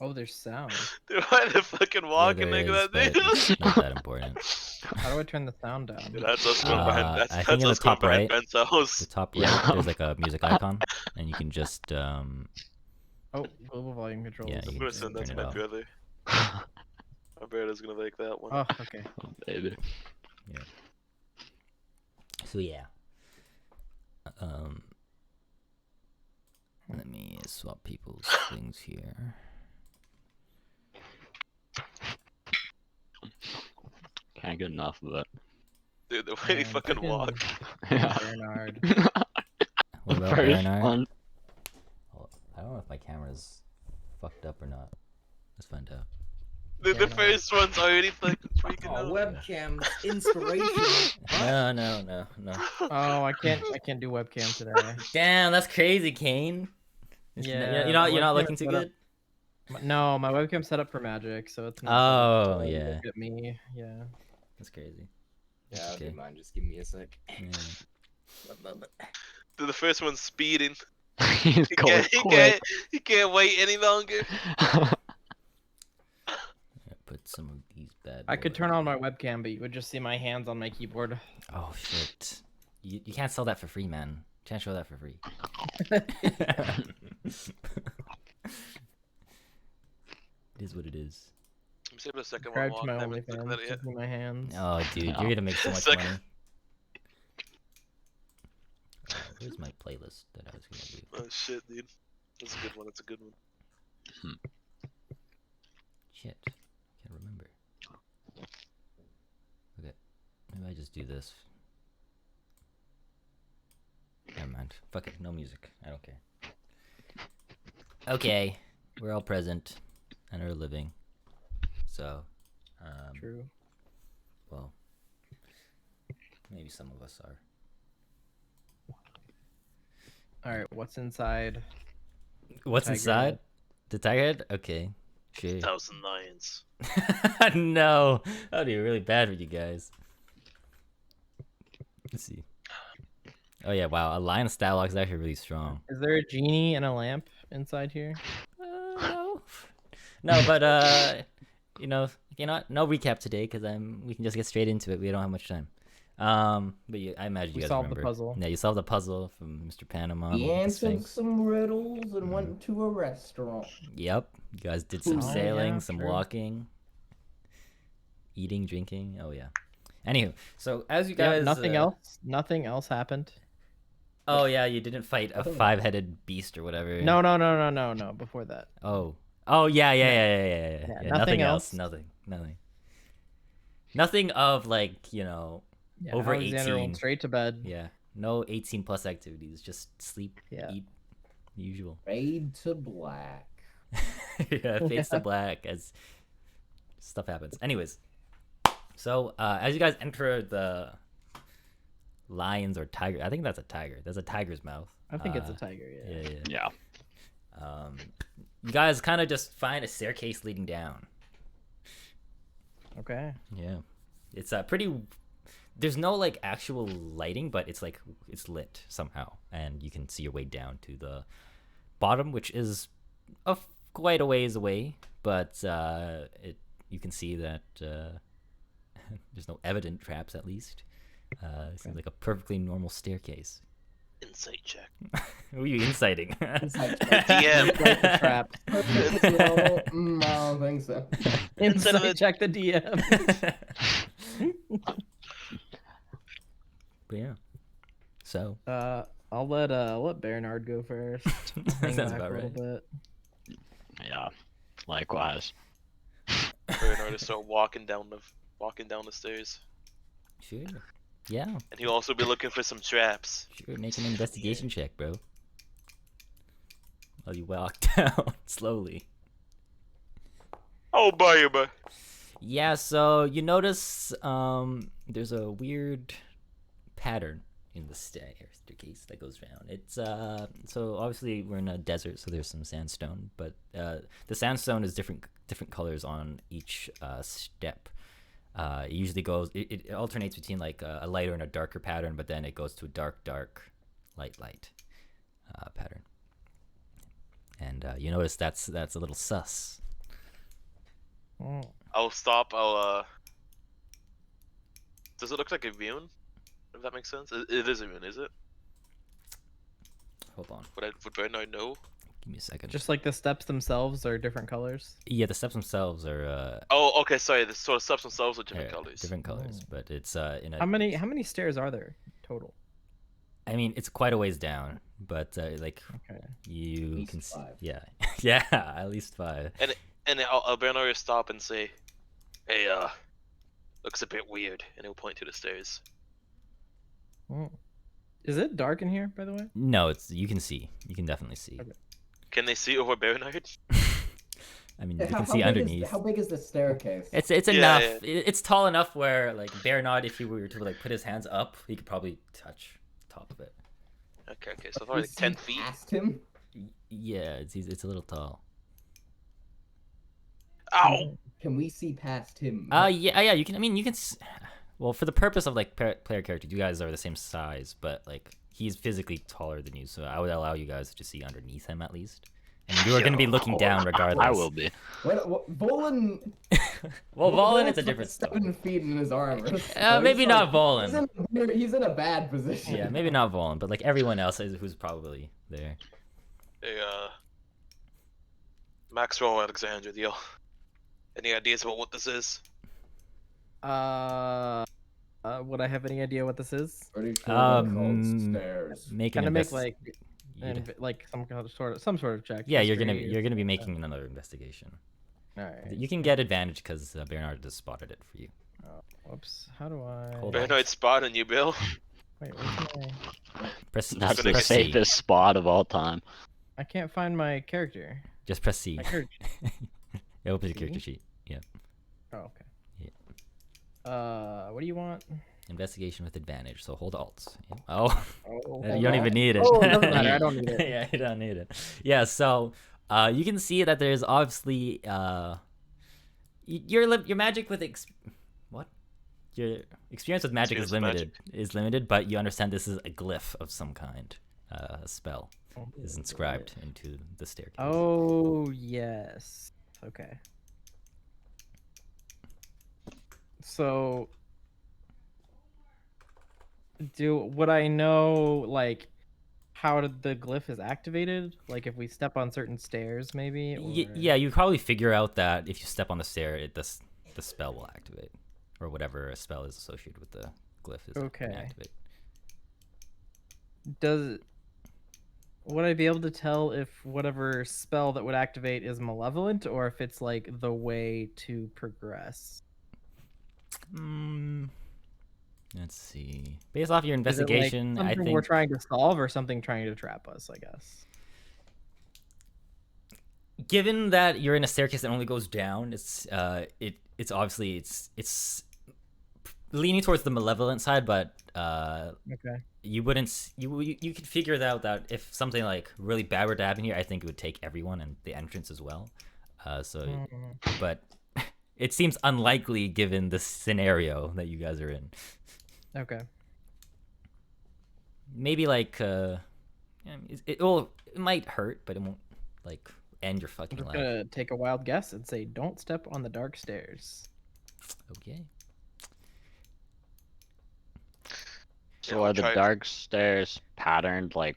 Oh, there's sound. Dude, why the fucking Yeah, walking there like is, that, but dude? it's not that important. How do I turn the sound down? Dude, that's us going behind. I That's think in the us going top behind right, Ben's house. the top right, Yeah. there's like a music icon, and you can just Oh, global volume controls. Yeah, I'm you gonna can send that turn to it my off. brother. My brother's gonna like that one. Oh, okay. Oh, baby. Yeah. So yeah. Let me swap people's things here. Can't get enough of it. Dude, the way he Man, fucking walk. Yeah. Bernard. What about Very Bernard? fun. Oh, I don't know if my camera's fucked up or not. Let's find out. Dude, the Bernard. first one's already fucking freaking Oh, out. webcam inspiration. No. Oh, I can't do webcam today. Damn, that's crazy, Kane. Yeah, you're not my webcam looking is too set up- good. No, my webcam's set up for Magic, so it's not. Oh, set up to yeah. look at me. Yeah. That's crazy. Yeah, I'll Okay. do mine. Just give me a sec. Yeah. Dude, the first one's speeding. He's He going can't, he quick. can't, he can't wait any longer. Yeah, put some of these bad. I could boys. turn on my webcam, but you would just see my hands on my keyboard. Oh shit! You can't sell that for free, man. Can't show that for free. It is what it is. Let me save the second Subscribe one. to my I haven't looked OnlyFans. at it yet. To see my hands. Oh, dude, Yeah. you're gonna make so much Second. money. Where's my playlist that I was gonna do? Oh shit, dude. That's a good one. That's a good one. Shit, can't remember. Okay, maybe I just do this. Never mind. Fuck it, no music. I don't care. Okay, we're all present and are living. So, True. well, maybe some of us are. All right, what's inside? What's Tiger inside? head. The tiger head? Okay, sure. 1,000 lions. No, that would be really bad for you guys. Let's see. Oh yeah, wow, a lion stat lock is actually really strong. Is there a genie and a lamp inside here? No, no, but you know what? No recap today because we can just get straight into it. We don't have much time. But I imagine you We guys solved the remember. puzzle. Yeah, you solved the puzzle from Mr. Panama. He with the answered Sphinx. some riddles and went to a restaurant. Yep, you guys did some Oh, sailing, yeah, some true. walking, eating, drinking. Oh yeah. Anywho, so as you Yeah, guys, nothing else happened. Oh yeah, you didn't fight a five-headed beast or whatever. No. Before that. Oh yeah. Yeah, Nothing nothing else. else. Nothing of like Yeah, over Alexander 18. went straight to bed. Yeah, no 18 plus activities. Just sleep, Yeah. eat, usual. Fade to black. Yeah, fades to black as stuff happens. Anyways, so as you guys enter the lions or tiger, I think that's a tiger. There's a tiger's mouth. I think it's a tiger. Yeah. Yeah. Yeah. You guys kind of just find a staircase leading down. Okay. Yeah, it's pretty. There's no like actual lighting, but it's like it's lit somehow, and you can see your way down to the bottom, which is quite a ways away. But you can see that there's no evident traps, at least. It seems like a perfectly normal staircase. Insight check. Who are you inciting? Insight DM. Like the trap. No, I don't think so. Instead of Insight check the DM. But yeah. So I'll let Bernard go first. Hang sounds back about a little right. bit. Yeah. Likewise. Bernard is start walking down the stairs, Sure. Yeah. and he'll also be looking for some traps. Sure. Make an investigation check, bro. While you walk down slowly. Oh, baby. Yeah, so you notice there's a weird pattern in the staircase that goes around. It's so obviously we're in a desert, so there's some sandstone, but the sandstone is different colors on each step. It usually goes it alternates between like a lighter and a darker pattern, but then it goes to a dark light pattern. And you notice that's a little sus. Oh. I'll stop. I'll. Does it look like a rune? If that makes sense. It is a rune, is it? Hold on. Would Bernard know? Give me a second. Just like the steps themselves are different colors. Yeah, the steps themselves are Oh, okay. Sorry. The sort of steps themselves are different yeah, colors. different colors, Oh. but it's in a. How many stairs are there total? I mean, it's quite a ways down, but like Okay. you least can see. 5. Yeah, yeah, at least 5. And I'll Bernard stop and say, "Hey, looks a bit weird," and he'll point to the stairs. Oh. Is it dark in here, by the way? No, it's you can see. You can definitely see. Okay. Can they see over Bernard? I mean, Yeah, you can how see big underneath. how big is the staircase? It's Yeah, enough. yeah. It's tall enough where like Bernard, if he were to like put his hands up, he could probably touch the top of it. Okay. So We probably like see 10 feet. past him. Yeah, it's a little tall. Ow! Can we see past him? Yeah. You can. I mean, you can. Well, for the purpose of like player characters, you guys are the same size, but like he's physically taller than you, so I would allow you guys to see underneath him at least. And you are going to be looking down regardless. I will be. What Volan? Well, Valen is Volan's a different like story. 7 feet in his armor. So Maybe he's not like- Volan. He's in a bad position. Yeah, maybe not Valen, but like everyone else who's probably there. Hey, Maxwell Alexander deal. Any ideas about what this is? Would I have any idea what this is? Pretty sure they're called Um, stairs. Make an Kind of make like some sort of check. Yeah, history you're gonna be or- making another investigation. All right. You can get advantage because Bernard just spotted it for you. Oh, whoops. How do I? Hold on. Bernard spotting you, Bill. Wait, where's my? Press That's just the press C. safest spot of all time. I can't find my character. Just press C. My character. It opens your C? character sheet. Yeah. Oh, okay. Yeah. What do you want? Investigation with advantage. So hold Alt. Yeah. Oh, Oh, you don't even need it. Oh, it doesn't matter. I don't need it. Yeah, you don't need it. Yeah. So, you can see that there's obviously your magic with what? Your experience with magic is limited, but you understand this is a glyph of some kind. A spell is inscribed into the staircase. Oh yes. Okay. So, would I know like how the glyph is activated? Like if we step on certain stairs, maybe? Or... Yeah, you probably figure out that if you step on the stair, the spell will activate, or whatever a spell is associated with the glyph is Okay. gonna activate. Would I be able to tell if whatever spell that would activate is malevolent, or if it's like the way to progress? Let's see. Based off your Is it, like, investigation, I something think we're trying to solve, or something trying to trap us. I guess. given that you're in a staircase that only goes down, it's obviously it's leaning towards the malevolent side, but Okay. you wouldn't you could figure it out that if something like really bad were to happen here, I think it would take everyone and the entrance as well. But it seems unlikely given the scenario that you guys are in. Okay. Maybe like it might hurt, but it won't like end your I'm fucking just life. gonna take a wild guess and say, don't step on the dark stairs. Okay. So Yeah, are the try- dark stairs patterned like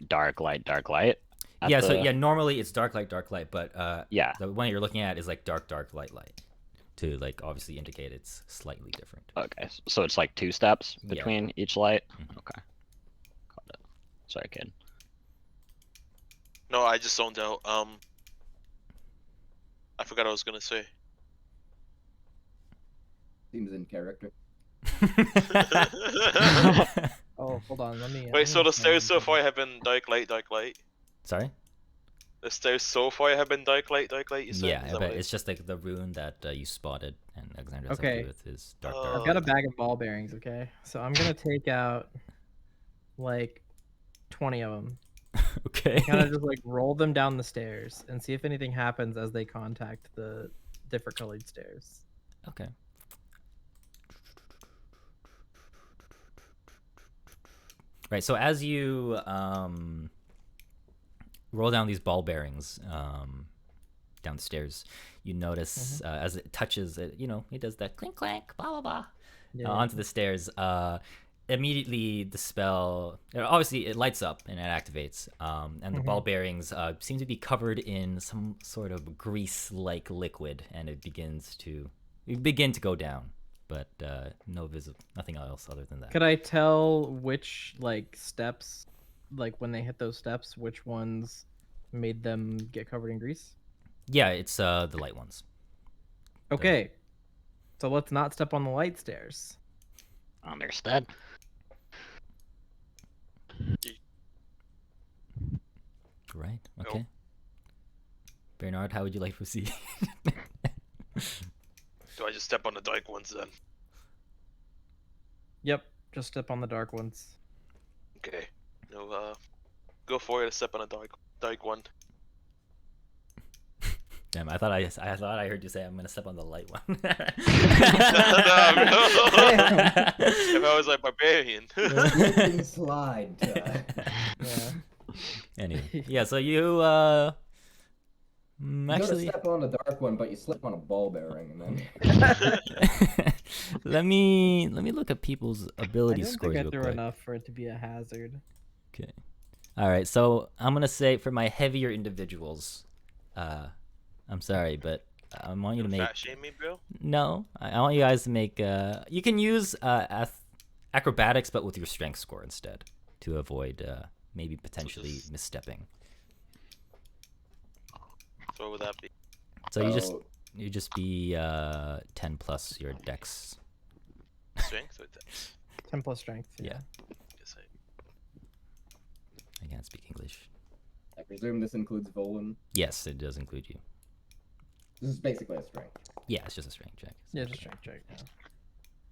dark light, dark light? at Yeah, so the- yeah, normally it's dark light, but Yeah. the one you're looking at is like dark, light, to like obviously indicate it's slightly different. Okay, so it's like 2 steps Yeah. between each light? Mhm. Okay. Got it. Sorry, kid. No, I just zoned out. I forgot what I was gonna say. Seems in character. Oh, hold on. Let me. Wait, so the stairs so far have been dark light, dark light. Sorry? The stairs so far have been dark light, dark light. You said? Yeah, Is that but what it's just like the rune that you spotted, and Alexander has Okay. to do with his dark, Oh. dark. I've got a light. bag of ball bearings. Okay, so I'm gonna take out like 20 of them. Okay. Kind of just like roll them down the stairs and see if anything happens as they contact the different colored stairs. Okay. Right. So as you roll down these ball bearings, downstairs, you notice as it touches it, it does that clink clank, blah blah blah, Yeah. onto the stairs. Immediately the spell, obviously it lights up and it activates, and the ball bearings seem to be covered in some sort of grease-like liquid, and it begin to go down, but nothing else other than that. Could I tell which steps, when they hit those steps, which ones made them get covered in grease? Yeah, it's the light ones. Okay, so let's not step on the light stairs. Understood. Right. Okay. Bernard, how would you like to proceed? Do I just step on the dark ones then? Yep, just step on the dark ones. Okay. No, go for it. Step on a dark one. Damn, I thought I heard you say I'm gonna step on the light one. No, if I was like barbarian. Slip and slide. Yeah. Anyway, yeah. So you You gotta actually step on a dark one, but you slip on a ball bearing, and then let me look at people's I ability don't scores think I real threw quick. enough for it to be a hazard. Okay. All right. So I'm gonna say for my heavier individuals, I'm sorry, but I want you to make. Fat shame me, bro? No, I want you guys to make. You can use acrobatics, but with your strength score instead, to avoid maybe potentially misstepping. So what would that be? So you just be 10 plus your dex. Strength or dex? 10 plus strength. Yeah. Yes, I can't speak English. I presume this includes Volan. Yes, it does include you. This is basically a strength. Yeah, it's just a strength check. Yeah, just strength check. Yeah.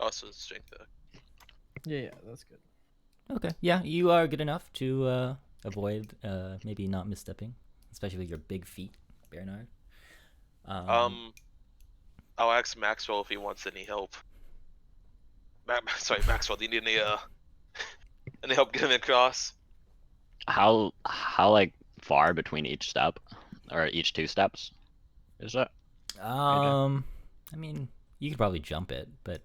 Also strength though. Yeah, that's good. Okay. Yeah, you are good enough to avoid maybe not misstepping, especially with your big feet, Bernard. I'll ask Maxwell if he wants any help. Sorry, Maxwell, do you need any help getting across? How like far between each step, or each two steps, is it? I mean, you could probably jump it, but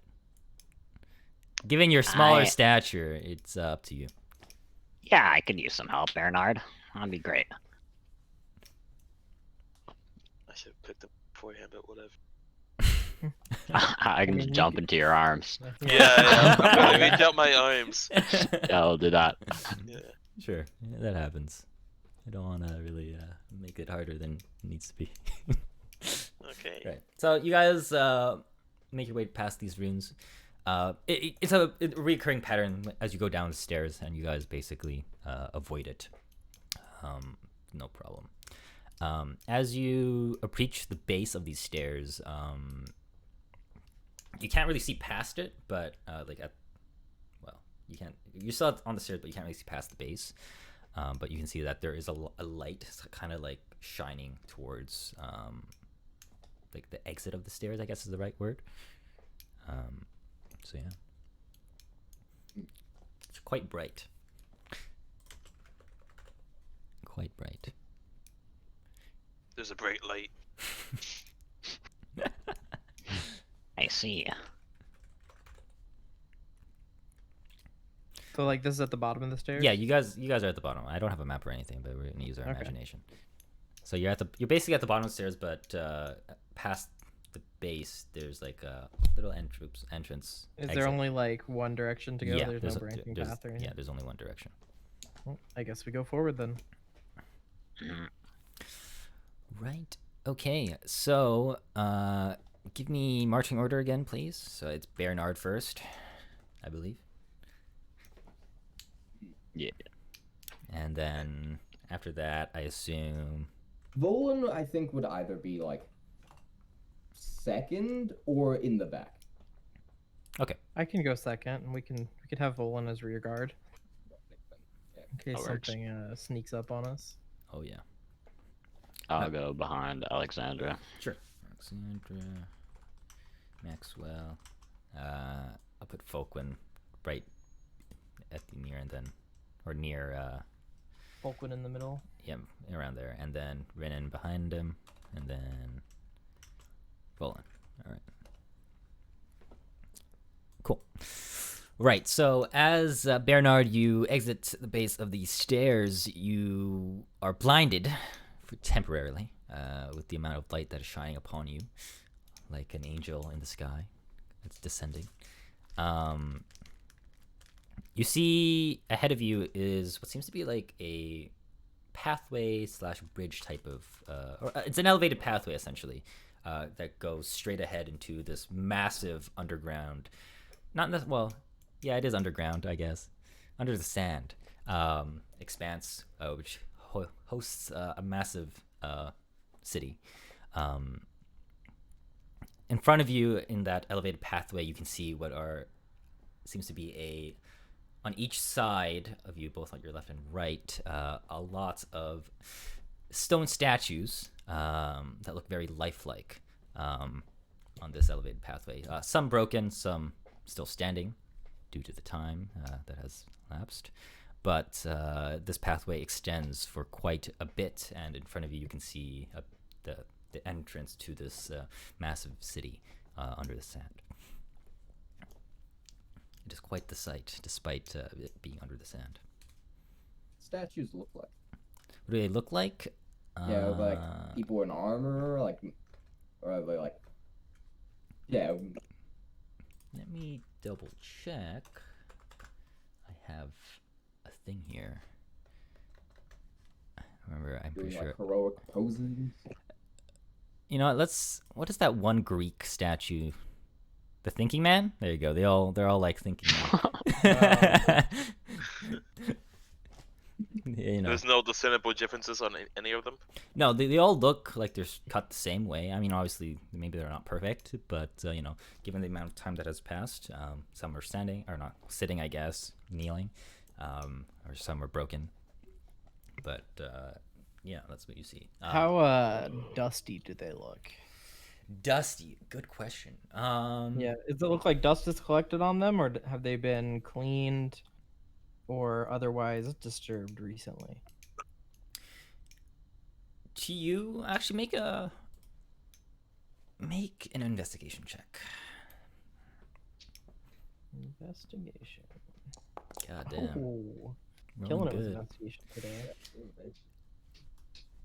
given your smaller stature, it's up to you. Yeah, I could use some help, Bernard. That'd be great. I should have picked up beforehand, but whatever. I can just jump into your arms. Yeah. I'm gonna reach out my arms. Yeah, I'll do that. Yeah. Sure, yeah, that happens. I don't want to really make it harder than it needs to be. Okay. Right. So you guys make your way past these runes. It's a recurring pattern as you go down the stairs, and you guys basically avoid it. No problem. As you approach the base of these stairs, you can't really see past it, but you can't. You're still on the stairs, but you can't really see past the base. But you can see that there is a light kind of like shining towards like the exit of the stairs, I guess is the right word. So yeah, it's quite bright. Quite bright. There's a bright light. I see. So this is at the bottom of the stairs? Yeah, you guys are at the bottom. I don't have a map or anything, but we're gonna use our imagination. So you're basically at the bottom of the stairs, but past the base, there's like a little entrance. Is exit. there only one direction to go? Yeah, There's no branching path or anything? Yeah, there's only one direction. Well, I guess we go forward then. Right. Okay. So, give me marching order again, please. So it's Bernard first, I believe. Yeah. And then after that, I assume. Volan, I think, would either be second or in the back. Okay. I can go second, and we could have Volan as rear guard in case That works. something sneaks up on us. Oh yeah. I'll go behind Alexandra. Sure. Alexandra, Maxwell. I'll put Folkwin right at the near and then, or near. Folkwin in the middle. Yeah, around there, and then Renan behind him. and then Volan. All right. Cool. Right. So as Bernard, you exit the base of these stairs. You are blinded temporarily with the amount of light that is shining upon you, like an angel in the sky that's descending. You see ahead of you is what seems to be like a pathway / bridge type of, it's an elevated pathway essentially that goes straight ahead into this massive underground, yeah, it is underground, I guess, under the sand expanse, which hosts a massive city. In front of you in that elevated pathway, you can see what seems to be on each side of you, both on your left and right, a lot of stone statues that look very lifelike on this elevated pathway. Some broken, some still standing due to the time that has lapsed. But this pathway extends for quite a bit, and in front of you, you can see the entrance to this massive city under the sand. It is quite the sight, despite it being under the sand. Statues look like. What do they look like? Yeah, like people in armor, like, or are they like? Yeah. Let me double check. I have a thing here. Remember, I'm Doing pretty sure. like heroic poses. You know what? What is that one Greek statue? The Thinking Man? There you go. They're all like Thinking Man. You know. There's no discernible differences on any of them. No, they all look like they're cut the same way. I mean, obviously, maybe they're not perfect, but you know, given the amount of time that has passed, some are standing or not sitting, I guess, kneeling, or some are broken. But yeah, that's what you see. How dusty do they look? Dusty? Good question. Yeah, does it look like dust is collected on them, or have they been cleaned or otherwise disturbed recently? To you, actually make an investigation check. Investigation. God damn. Oh, Rolling killing it with good. investigation today.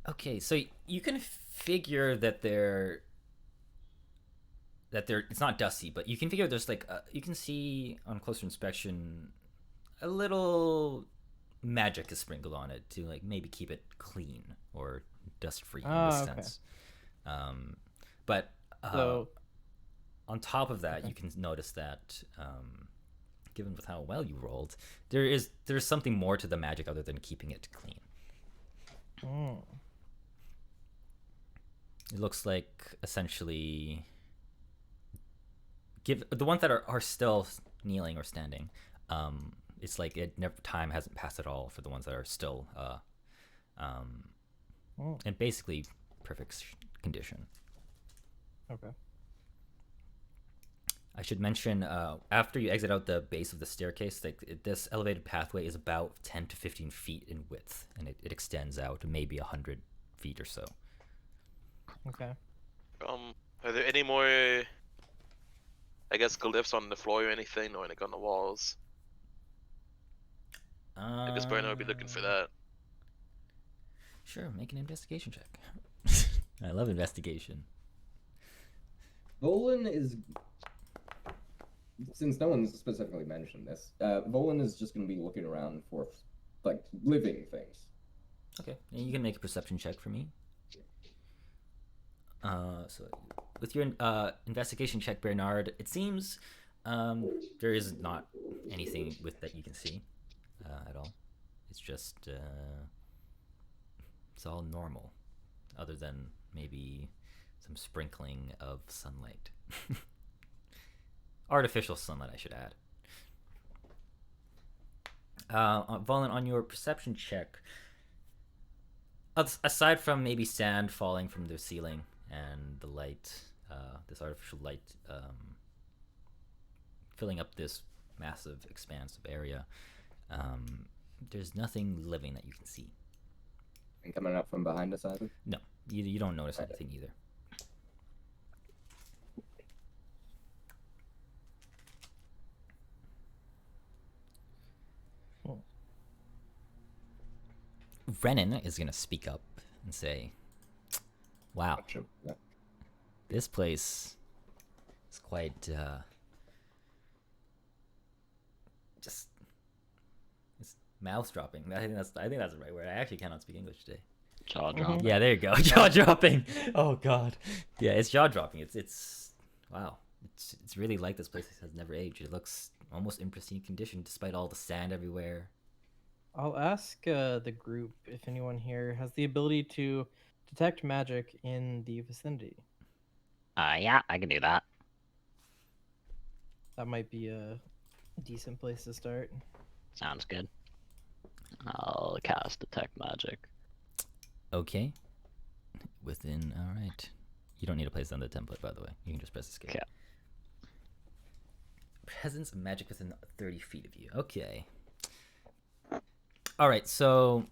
Okay, so you can figure that it's not dusty, but you can figure there's like you can see on closer inspection a little magic is sprinkled on it to like maybe keep it clean or dust free in this sense. But So on top of that, you can notice that given with how well you rolled, there's something more to the magic other than keeping it clean. It looks like essentially the ones that are still kneeling or standing, it's like time hasn't passed at all for the ones that are still in basically perfect condition. Okay. I should mention after you exit out the base of the staircase, like this elevated pathway is about 10 to 15 feet in width, and it extends out to maybe 100 feet or so. Okay. Are there any more, I guess, glyphs on the floor or anything, or anything on the walls? I guess Bernard would be looking for that. Sure, make an investigation check. I love investigation. Volan is, since no one specifically mentioned this, Volan is just going to be looking around for, like, living things. Okay, and you can make a perception check for me. So with your investigation check, Bernard, it seems there is not anything with that you can see at all. It's just it's all normal, other than maybe some sprinkling of sunlight. Artificial sunlight, I should add. Valen, on your perception check, aside from maybe sand falling from the ceiling and the light, this artificial light filling up this massive expanse of area, there's nothing living that you can see. Nothing coming up from behind us either. No, you don't notice anything either. Renan is gonna speak up and say, "Wow, Gotcha. Yeah. this place is quite just it's mouth dropping." I think that's the right word. I actually cannot speak English today. Jaw dropping. Yeah, there you go. Jaw dropping. Oh god. Yeah, it's jaw dropping. It's wow. It's really like this place has never aged. It looks almost in pristine condition despite all the sand everywhere. I'll ask the group if anyone here has the ability to detect magic in the vicinity. Yeah, I can do that. That might be a decent place to start. Sounds good. I'll cast Detect Magic. Okay. Within all right. You don't need to place it on the template, by the way. You can just press escape. Okay. Presence of magic within 30 feet of you. Okay. All right, so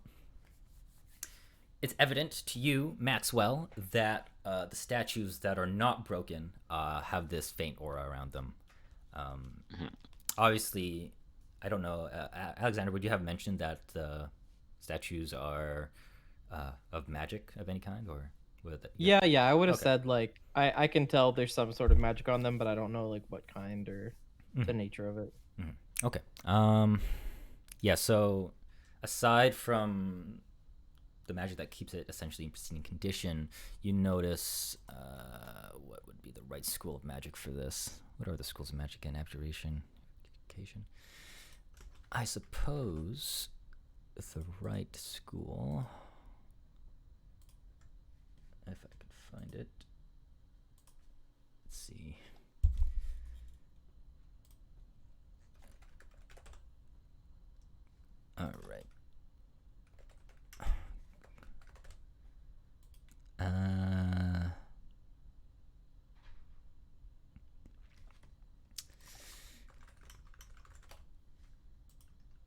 it's evident to you, Maxwell, that the statues that are not broken have this faint aura around them. Obviously, I don't know. Alexander, would you have mentioned that the statues are of magic of any kind, or would Yeah, I would have Okay. said like I can tell there's some sort of magic on them, but I don't know like what kind or the nature of it. Okay. Yeah. So, aside from the magic that keeps it essentially in pristine condition, you notice what would be the right school of magic for this? What are the schools of magic and abjuration? Education. I suppose the right school, if I could find it. Let's see. All right.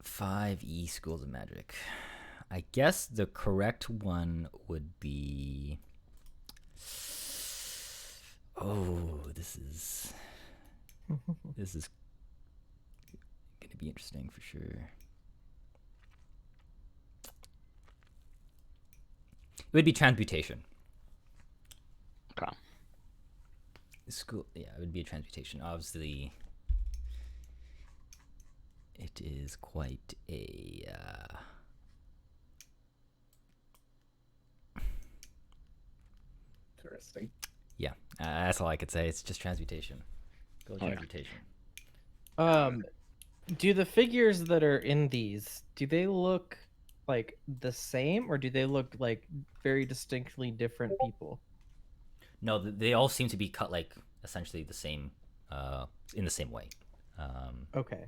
5E schools of magic. I guess the correct one would be. Oh, this is gonna be interesting for sure. It would be transmutation. Okay. School, yeah, it would be a transmutation. Obviously, it is quite a. Interesting. Yeah, that's all I could say. It's just transmutation. Go with Okay. transmutation. Do the figures that are in these, do they look like the same or do they look like very distinctly different people? No, they all seem to be cut like essentially the same, in the same way. Okay.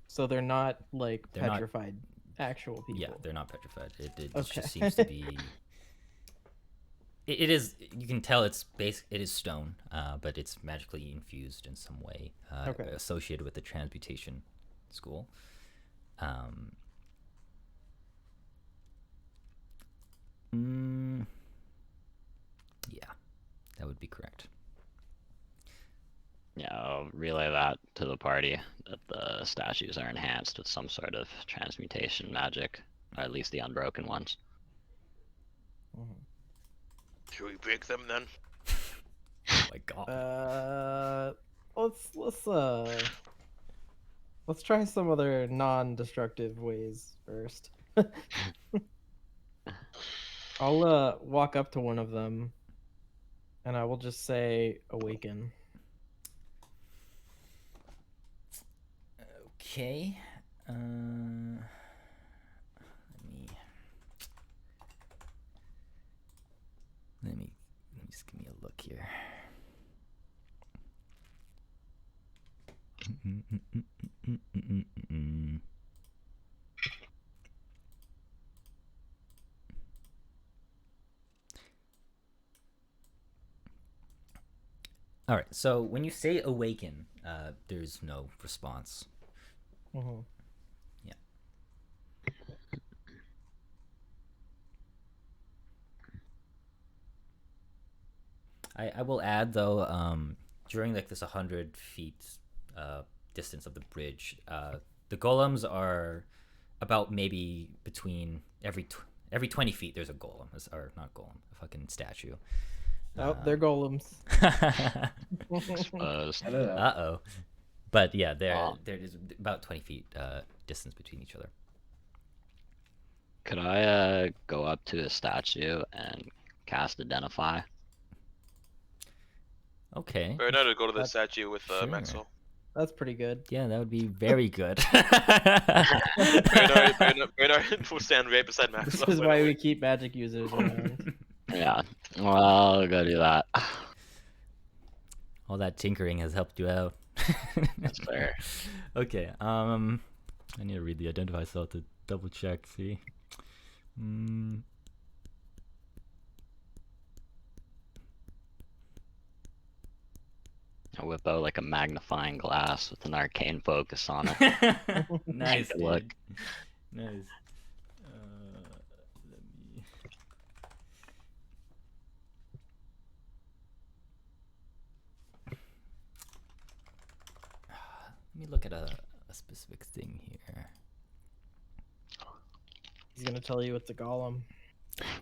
So they're not like They're not- petrified actual people. Yeah, they're not petrified. It Okay. just seems to be. It is. You can tell it's basic. It is stone, but it's magically infused in some way, Okay. associated with the transmutation school. Yeah, that would be correct. Yeah, I'll relay that to the party that the statues are enhanced with some sort of transmutation magic, or at least the unbroken ones. Should we break them then? Oh my god. Let's try some other non-destructive ways first. I'll walk up to one of them and I will just say awaken. Okay. Let me just give me a look here. All right. So when you say awaken, there's no response. Mhm. Yeah. I will add though, during like this 100 feet distance of the bridge, the golems are about maybe between every 20 feet there's a golem, or not golem, a fucking statue. Oh, they're golems. Exposed. I don't know. Uh-oh. But yeah, Oh. there is about 20 feet distance between each other. Could I go up to a statue and cast Identify? Okay. Or no, to go to the That's- statue with sure. Maxwell. That's pretty good. Yeah, that would be very good. Bernard will stand right beside This Maxwell. is right why away. we keep magic users around. Yeah. Well, I'll go do that. All that tinkering has helped you out. That's fair. Okay. I need to read the identify cell to double check. See. I whip out like a magnifying glass with an arcane focus on it. Nice. Good luck. Dude. Nice. Let me. Let me look at a specific thing here. He's gonna tell you it's a golem.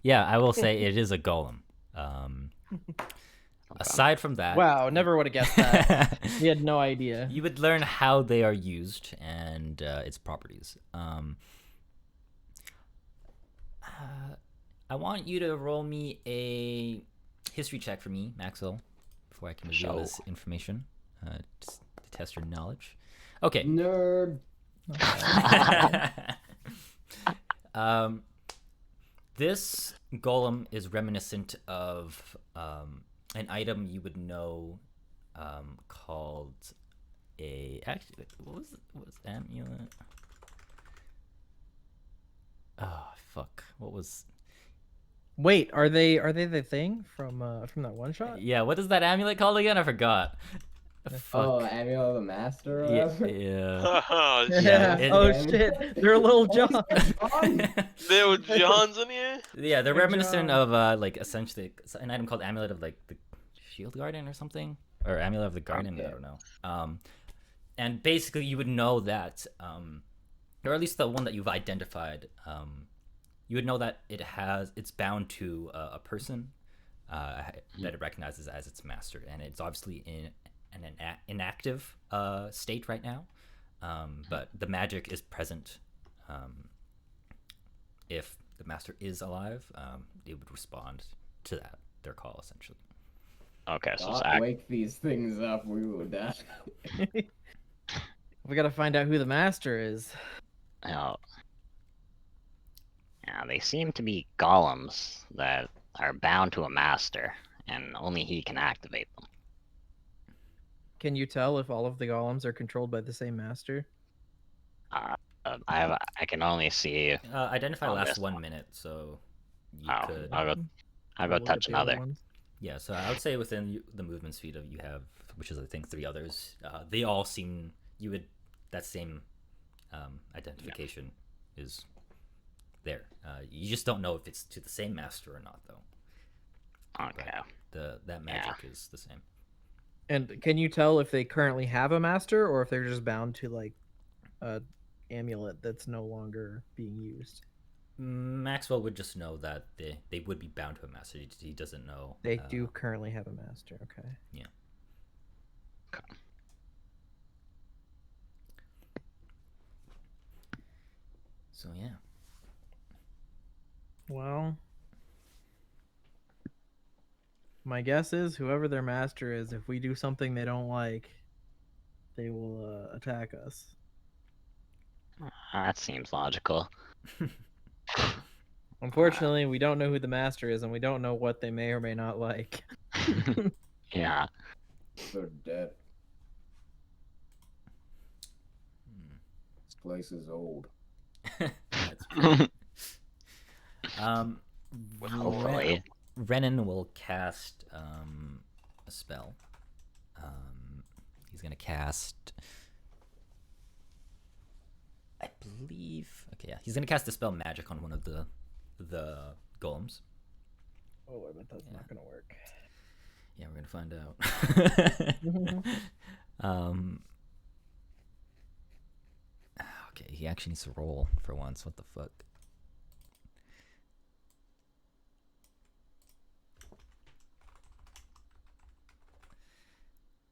Yeah, I will say it is a golem. Aside from that, Wow, never would have guessed that. We had no idea. you would learn how they are used and its properties. I want you to roll me a history check for me, Maxwell, before I can reveal Sure. this information, just to test your knowledge. Okay. Nerd. This golem is reminiscent of an item you would know called actually what was amulet? Oh fuck! What was? Wait, are they the thing from that one shot? Yeah, what is that amulet called again? I forgot. Fuck. Oh, Amulet of the Master or yeah, whatever. yeah. Oh, Yeah, shit. Oh it- shit, they're little John. There were Johns in here? Yeah, they're Good reminiscent job. of like essentially an item called Amulet of like the Shield Garden or something, or Amulet of the Garden. I Okay. don't know. And basically you would know that, or at least the one that you've identified. You would know that it's bound to a person that it recognizes as its master, and it's obviously in an inactive state right now. But the magic is present. If the master is alive, it would respond to their call essentially. Okay, so it's Not wake these things up, we will die. We gotta find out who the master is. you know, yeah, they seem to be golems that are bound to a master, and only he can activate them. Can you tell if all of the golems are controlled by the same master? I can only see. Identify Oh, lasts this 1 minute, so you Oh, could. I'll go Look at touch the other another. ones. Yeah, so I would say within the movement speed of you have, which is I think 3 others. They all seem that same identification is there. You just don't know if it's to the same master or not, though. Okay. That magic is the same. And can you tell if they currently have a master or if they're just bound to like a amulet that's no longer being used? Maxwell would just know that they would be bound to a master. He doesn't know. They do currently have a master. Okay. Yeah. So yeah. Well, my guess is whoever their master is, if we do something they don't like, they will attack us. That seems logical. Unfortunately, we don't know who the master is, and we don't know what they may or may not like. Yeah. They're dead. This place is old. That's true. Hopefully. Renan will cast a spell. He's gonna cast. I believe. Okay, yeah, he's gonna cast a spell magic on one of the golems. Oh, I bet that's not gonna work. Yeah, we're gonna find out. um. Okay, he actually needs to roll for once. What the fuck?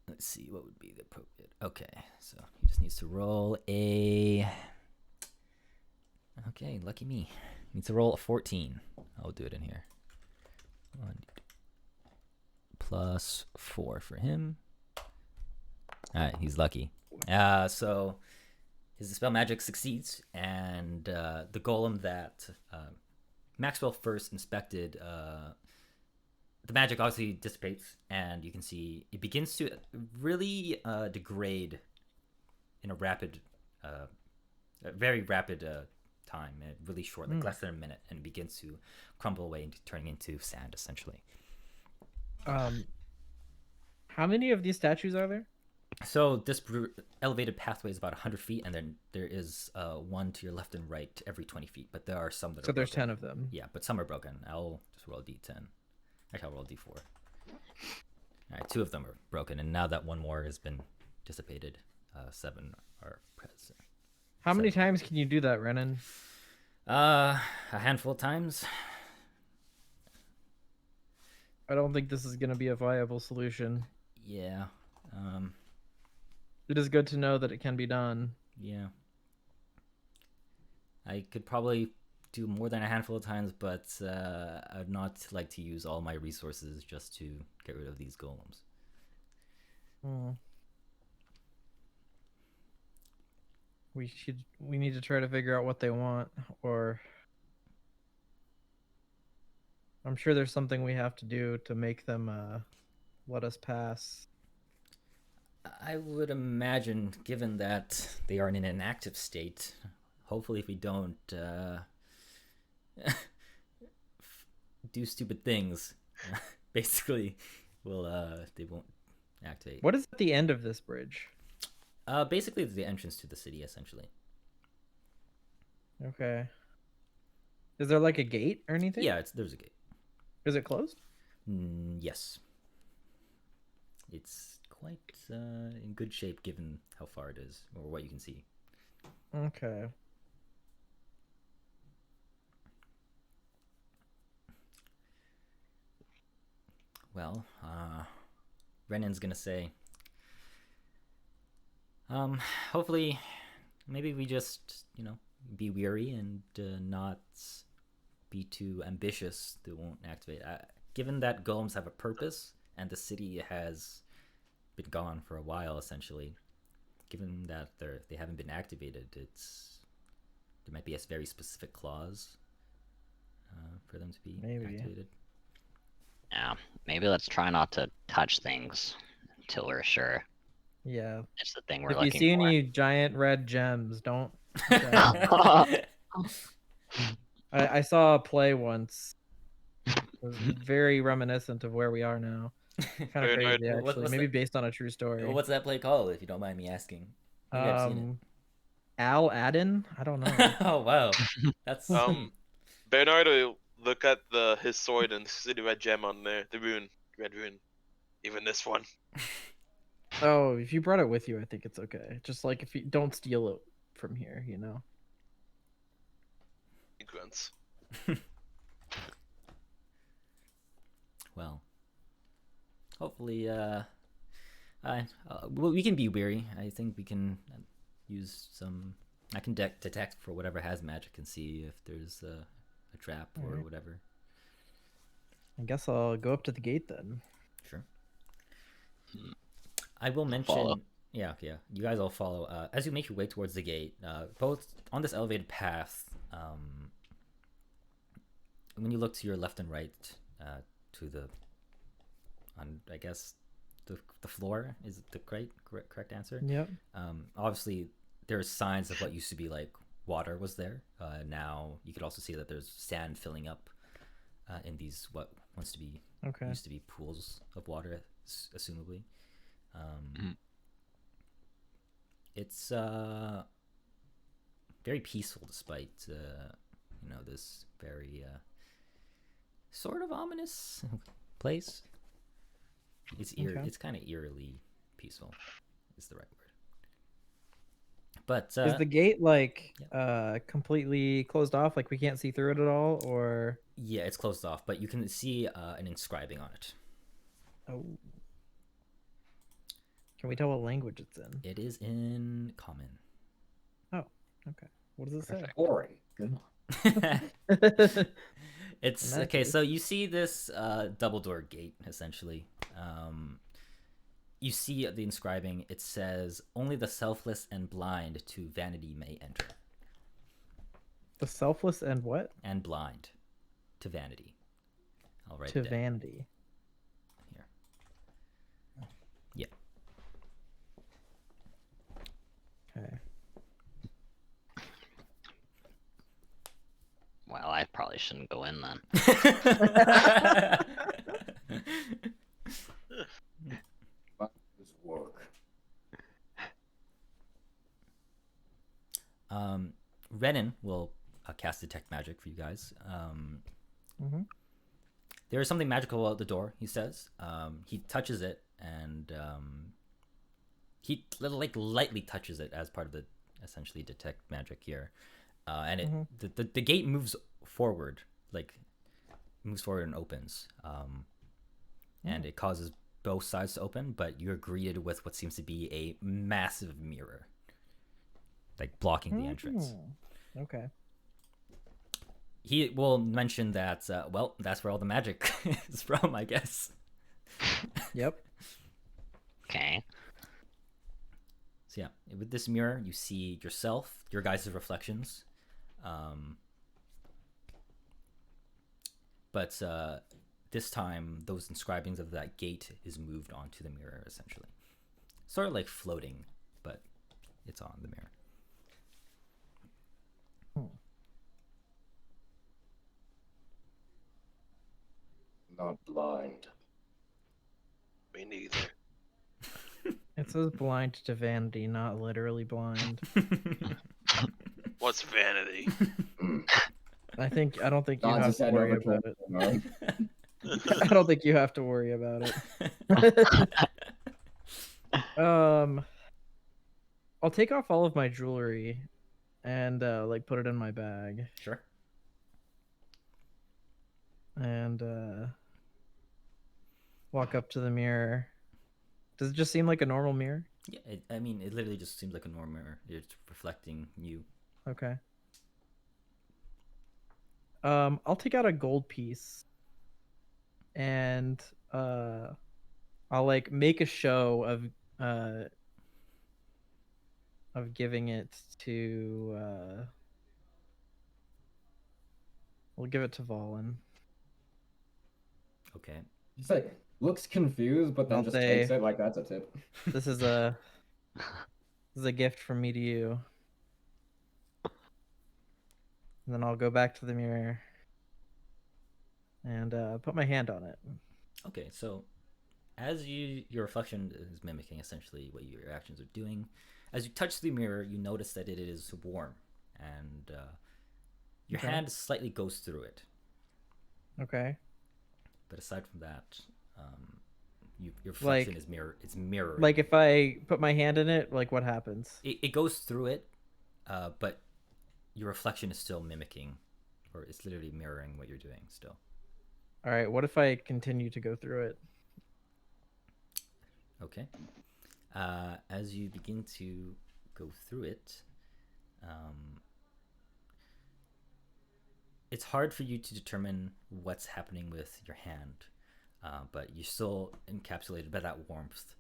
Let's see what would be the appropriate. Okay, so he just needs to roll a. Okay, lucky me. He needs to roll a 14. I'll do it in here. 1 plus 4 for him. All right, he's lucky. So his dispel magic succeeds, and the golem that Maxwell first inspected, the magic obviously dissipates, and you can see it begins to really degrade in a rapid, a very rapid time, really short, like less than a minute, and it begins to crumble away into turning into sand, essentially. How many of these statues are there? So this elevated pathway is about 100 feet, and then there is one to your left and right every 20 feet. But there are some that are. So there's broken. 10 of them. Yeah, but some are broken. I'll just roll a d10. Actually, I'll roll a d4. All right, 2 of them are broken, and now that one more has been dissipated, 7 are present. How many times can you do that, Renan? A handful of times. I don't think this is going to be a viable solution. Yeah. It is good to know that it can be done. Yeah. I could probably do more than a handful of times, but I'd not like to use all my resources just to get rid of these golems. We need to try to figure out what they want, or I'm sure there's something we have to do to make them let us pass. I would imagine, given that they are in an inactive state, hopefully if we don't do stupid things, basically, they won't activate. What is at the end of this bridge? Basically, it's the entrance to the city, essentially. Okay. Is there like a gate or anything? Yeah, there's a gate. Is it closed? Yes. It's quite in good shape given how far it is, or what you can see. Okay. Well, Renan's gonna say, hopefully, maybe we just, be weary and not be too ambitious. They won't activate. Given that golems have a purpose and the city has been gone for a while, essentially, given that they haven't been activated, there might be a very specific clause for them to be activated. Yeah, maybe let's try not to touch things until we're sure. Yeah. It's the thing we're if looking you see for. any giant red gems, don't. I saw a play once. It was very reminiscent of where we are now. Kind of Very crazy, nice. actually. Maybe based on a true story. What's that play called, if you don't mind me asking? Maybe I've seen it. Al Adden? I don't know. Oh wow, that's Bernardo, look at his sword and see the red gem on there, the rune, red rune. Even this one. Oh, if you brought it with you, I think it's okay. Just like if you don't steal it from here, He grunts. Well, hopefully, we can be weary. I think we can use some. I can detect for whatever has magic and see if there's a trap or whatever. I guess I'll go up to the gate then. Sure. I will mention. Follow. Yeah. You guys all follow. As you make your way towards the gate, both on this elevated path. When you look to your left and right, to I guess the floor is the correct answer. Yep. Obviously, there's signs of what used to be like water was there. Now you could also see that there's sand filling up in these what used to be pools of water, assumably. It's very peaceful despite this very sort of ominous place. Okay. It's kind of eerily peaceful, is the right word. But Is the gate like yeah. completely closed off? Like we can't see through it at all, or yeah, it's closed off, but you can see an inscribing on it. oh, can we tell what language it's in? It is in common. Oh, okay. What does it say? Perfect. Boring. Good. It's In that okay. case. So you see this double door gate essentially. You see the inscribing. It says, "Only the selfless and blind to vanity may enter." The selfless and what? And blind to vanity. I'll write To it down vanity. here. Yeah. Okay. Well, I probably shouldn't go in then. This work. Renan will cast detect magic for you guys. Mm-hmm. There is something magical at the door. He says. He touches it, and he lightly touches it as part of the essentially detect magic here, and it the gate moves forward, and opens, and it causes both sides to open, but you're greeted with what seems to be a massive mirror, like blocking the entrance. Okay. He will mention that, well, that's where all the magic is from, I guess. Yep. Okay. So yeah, with this mirror, you see yourself, your guys' reflections. But this time, those inscribings of that gate is moved onto the mirror, essentially. Sort of like floating, but it's on the mirror. Not blind. Me neither. It says blind to vanity, not literally blind. What's vanity? I don't think you Not have just to had worry over about it. it. I don't think you have to worry about it. I'll take off all of my jewelry and like put it in my bag Sure. and walk up to the mirror. Does it just seem like a normal mirror? Yeah, I mean, it literally just seems like a normal mirror. It's reflecting you. Okay. I'll take out a gold piece and I'll like make a show of giving it to we'll give it to Valen. Okay. He's like looks confused, but then I'll just say- takes it like that's a tip. This is a gift from me to you. And then I'll go back to the mirror and put my hand on it. Okay, so as your reflection is mimicking essentially what your actions are doing, as you touch the mirror, you notice that it is warm, and your Okay. hand slightly goes through it. Okay. But aside from that, your reflection is mirroring. Like if I put my hand in it, like what happens? It goes through it, but your reflection is still mimicking, or it's literally mirroring what you're doing still. All right, what if I continue to go through it? Okay. As you begin to go through it, it's hard for you to determine what's happening with your hand, but you're still encapsulated by that warmth.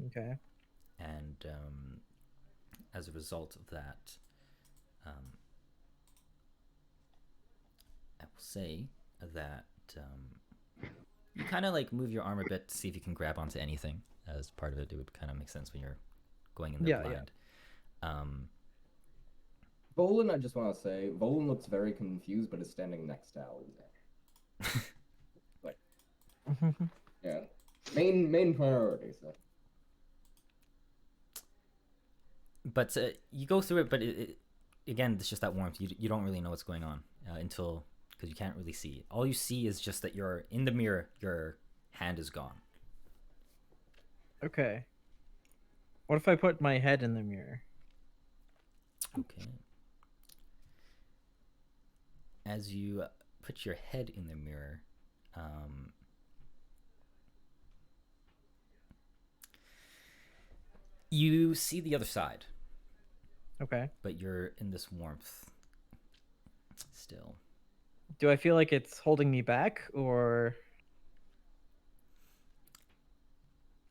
Okay. And as a result of that, I will say that you kind of like move your arm a bit to see if you can grab onto anything. As part of it, it would kind of make sense when you're going in there blind. Volan, I just want to say, Volan looks very confused, but is standing next to Alexander. Like, yeah, main priority. So. But you go through it, but again, it's just that warmth. You don't really know what's going on until, because you can't really see. All you see is just that you're in the mirror. Your hand is gone. Okay. What if I put my head in the mirror? Okay. As you put your head in the mirror, you see the other side, Okay. but you're in this warmth still. Do I feel like it's holding me back, or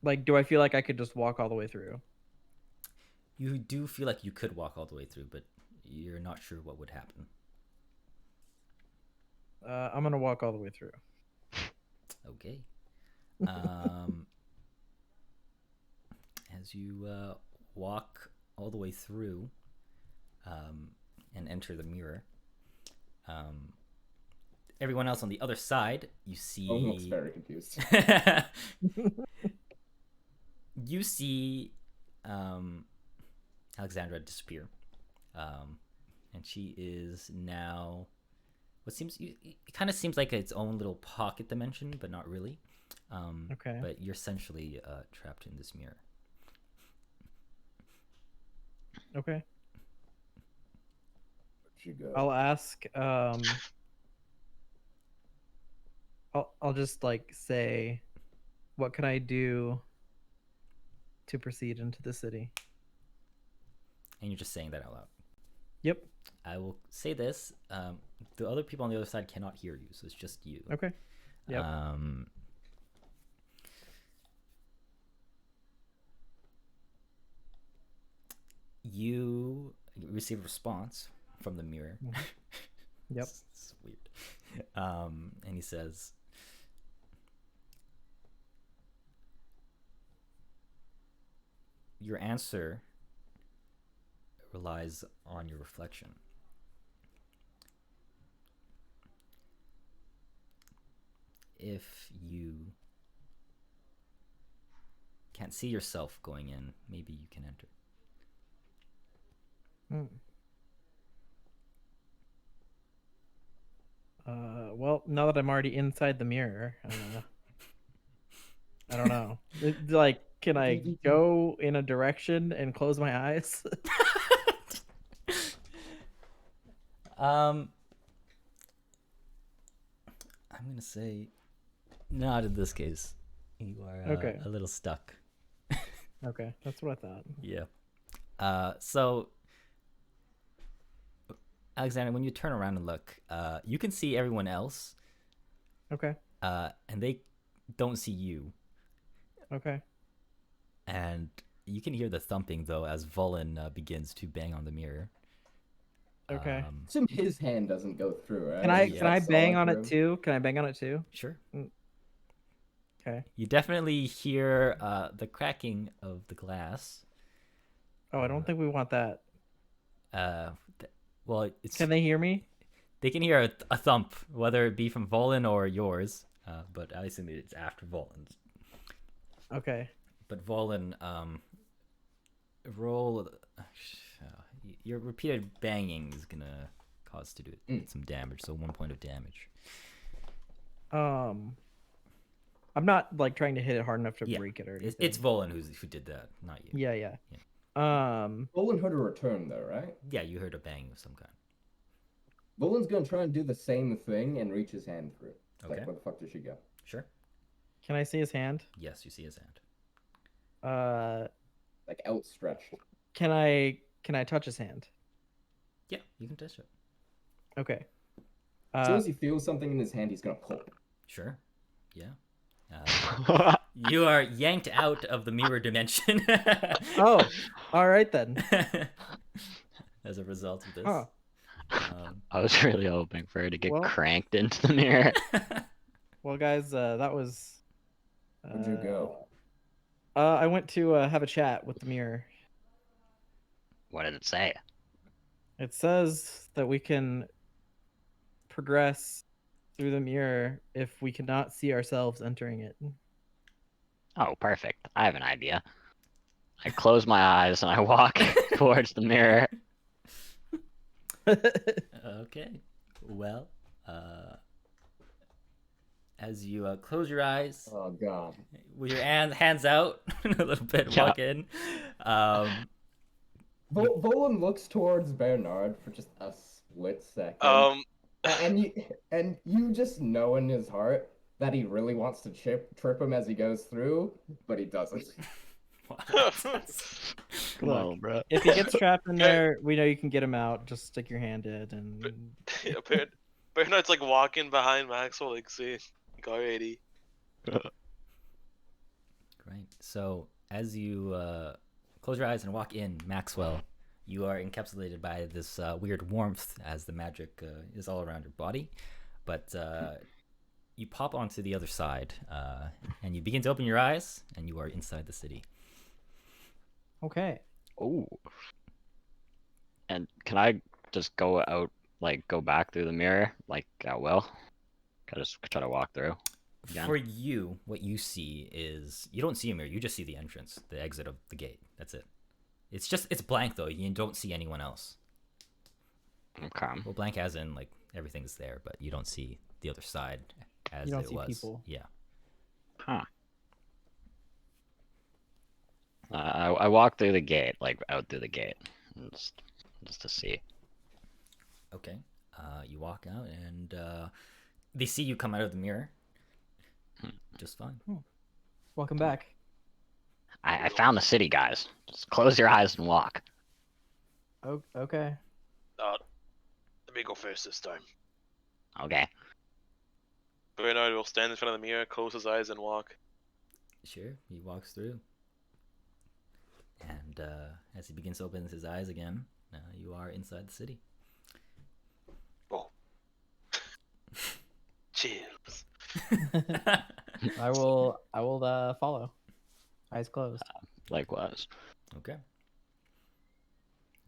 like do I feel like I could just walk all the way through? You do feel like you could walk all the way through, but you're not sure what would happen. I'm gonna walk all the way through. Okay. As you walk all the way through and enter the mirror, everyone else on the other side, you see. Bone looks very confused. You see Alexandra disappear, and she is now what seems it kind of seems like its own little pocket dimension, but not really. Okay. But you're essentially trapped in this mirror. Okay. Where'd you go? I'll ask. I'll just like say, what can I do to proceed into the city? And you're just saying that out loud. Yep. I will say this: the other people on the other side cannot hear you, so it's just you. Okay. Yep. You receive a response from the mirror. Yep. It's weird. And he says, your answer relies on your reflection. If you can't see yourself going in, maybe you can enter. Well, now that I'm already inside the mirror, I don't know. Like, can I go in a direction and close my eyes? I'm gonna say, not in this case. You are Okay. a little stuck. Okay, that's what I thought. Yeah. So, Alexander, when you turn around and look, you can see everyone else. Okay. And they don't see you. Okay. And you can hear the thumping though as Volin begins to bang on the mirror. Okay. Assume his hand doesn't go through, right? Can I He's can I like bang solid on it through. too? Can I bang on it too? Sure. Okay. You definitely hear the cracking of the glass. Oh, I don't think we want that. Well, it's. Can they hear me? They can hear a thump, whether it be from Volin or yours. But I assume it's after Volin's. Okay. But Volin, roll. Your repeated banging is gonna cause to do some damage, so 1 point of damage. I'm not like trying to hit it hard enough to Yeah, break it or It's anything. Volin who did that, not you. Yeah. Volan heard a return though, right? Yeah, you heard a bang of some kind. Volan's gonna try and do the same thing and reach his hand through. It's Okay. Like, where the fuck did she go? Sure. Can I see his hand? Yes, you see his hand. Like outstretched. Can I touch his hand? Yeah, you can touch it. Okay. As soon as he feels something in his hand, he's gonna pull. Sure. Yeah. You are yanked out of the mirror dimension. Oh, all right then. As a result of this. Huh. I was really hoping for her to get Well- cranked into the mirror. Well, guys, that was. Where'd you go? I went to have a chat with the mirror. What did it say? It says that we can progress through the mirror if we cannot see ourselves entering it. Oh, perfect. I have an idea. I close my eyes and I walk towards the mirror. Okay. Well, as you close your eyes Oh god. with your hands out a little bit, Yeah. walk in. Um, Volan looks towards Bernard for just a split second. Um, And you just know in his heart that he really wants to trip him as he goes through, but he doesn't. Come Look, on, bro. if he gets trapped in Yeah. there, we know you can get him out. Just stick your hand in and yeah, Bernard's like walking behind Maxwell, like, see, like, alrighty. Great. So as you close your eyes and walk in, Maxwell, you are encapsulated by this weird warmth as the magic is all around your body. But you pop onto the other side and you begin to open your eyes, and you are inside the city. okay. Oh. And can I just go out, like, go back through the mirror, like, at will? Can I just try to walk through? Again? For you, what you see is you don't see a mirror. You just see the entrance, the exit of the gate. That's it. It's blank though. You don't see anyone else. Okay. Well, blank as in like everything's there, but you don't see the other side as You don't it see was. people. Yeah. Huh. I walk through the gate, like, out through the gate, just to see. Okay. You walk out and they see you come out of the mirror. Just fine. Welcome back. I found the city, guys. Just close your eyes and walk. Oh, okay. Let me go first this time. Okay. Bernard will stand in front of the mirror, close his eyes, and walk. Sure. He walks through. And as he begins to open his eyes again, you are inside the city. Oh. Chills. I will follow. Eyes closed. Likewise. Okay.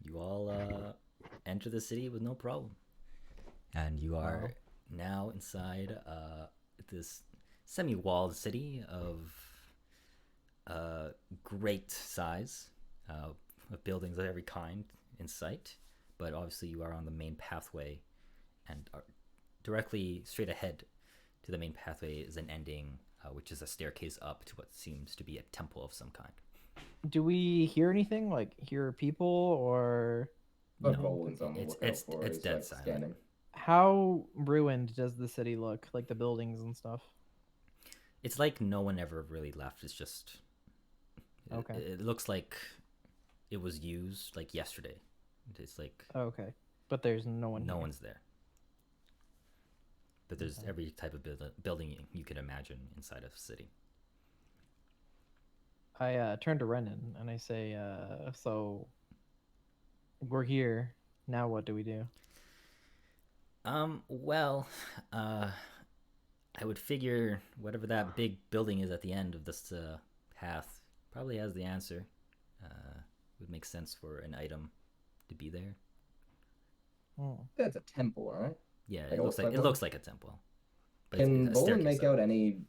You all enter the city with no problem. And you are now inside this semi-walled city of great size, of buildings of every kind in sight. But obviously you are on the main pathway, and are directly straight ahead to the main pathway is an ending, which is a staircase up to what seems to be a temple of some kind. Do we hear anything? Like hear people or But No, Volan's on the lookout for it. it's He's, dead like, silent. scanning. how ruined does the city look? Like the buildings and stuff. It's like no one ever really left. It's just Okay. It looks like it was used like yesterday. It's like Okay. But there's no one. no here. one's there. But there's every type of building you could imagine inside a city. I turn to Renan and I say, so we're here. Now what do we do? Well, I would figure whatever that big building is at the end of this path probably has the answer. Would make sense for an item to be there. That's a temple, right? Yeah, Like it looks like a temple. But Can it's a Volan staircase make up. out any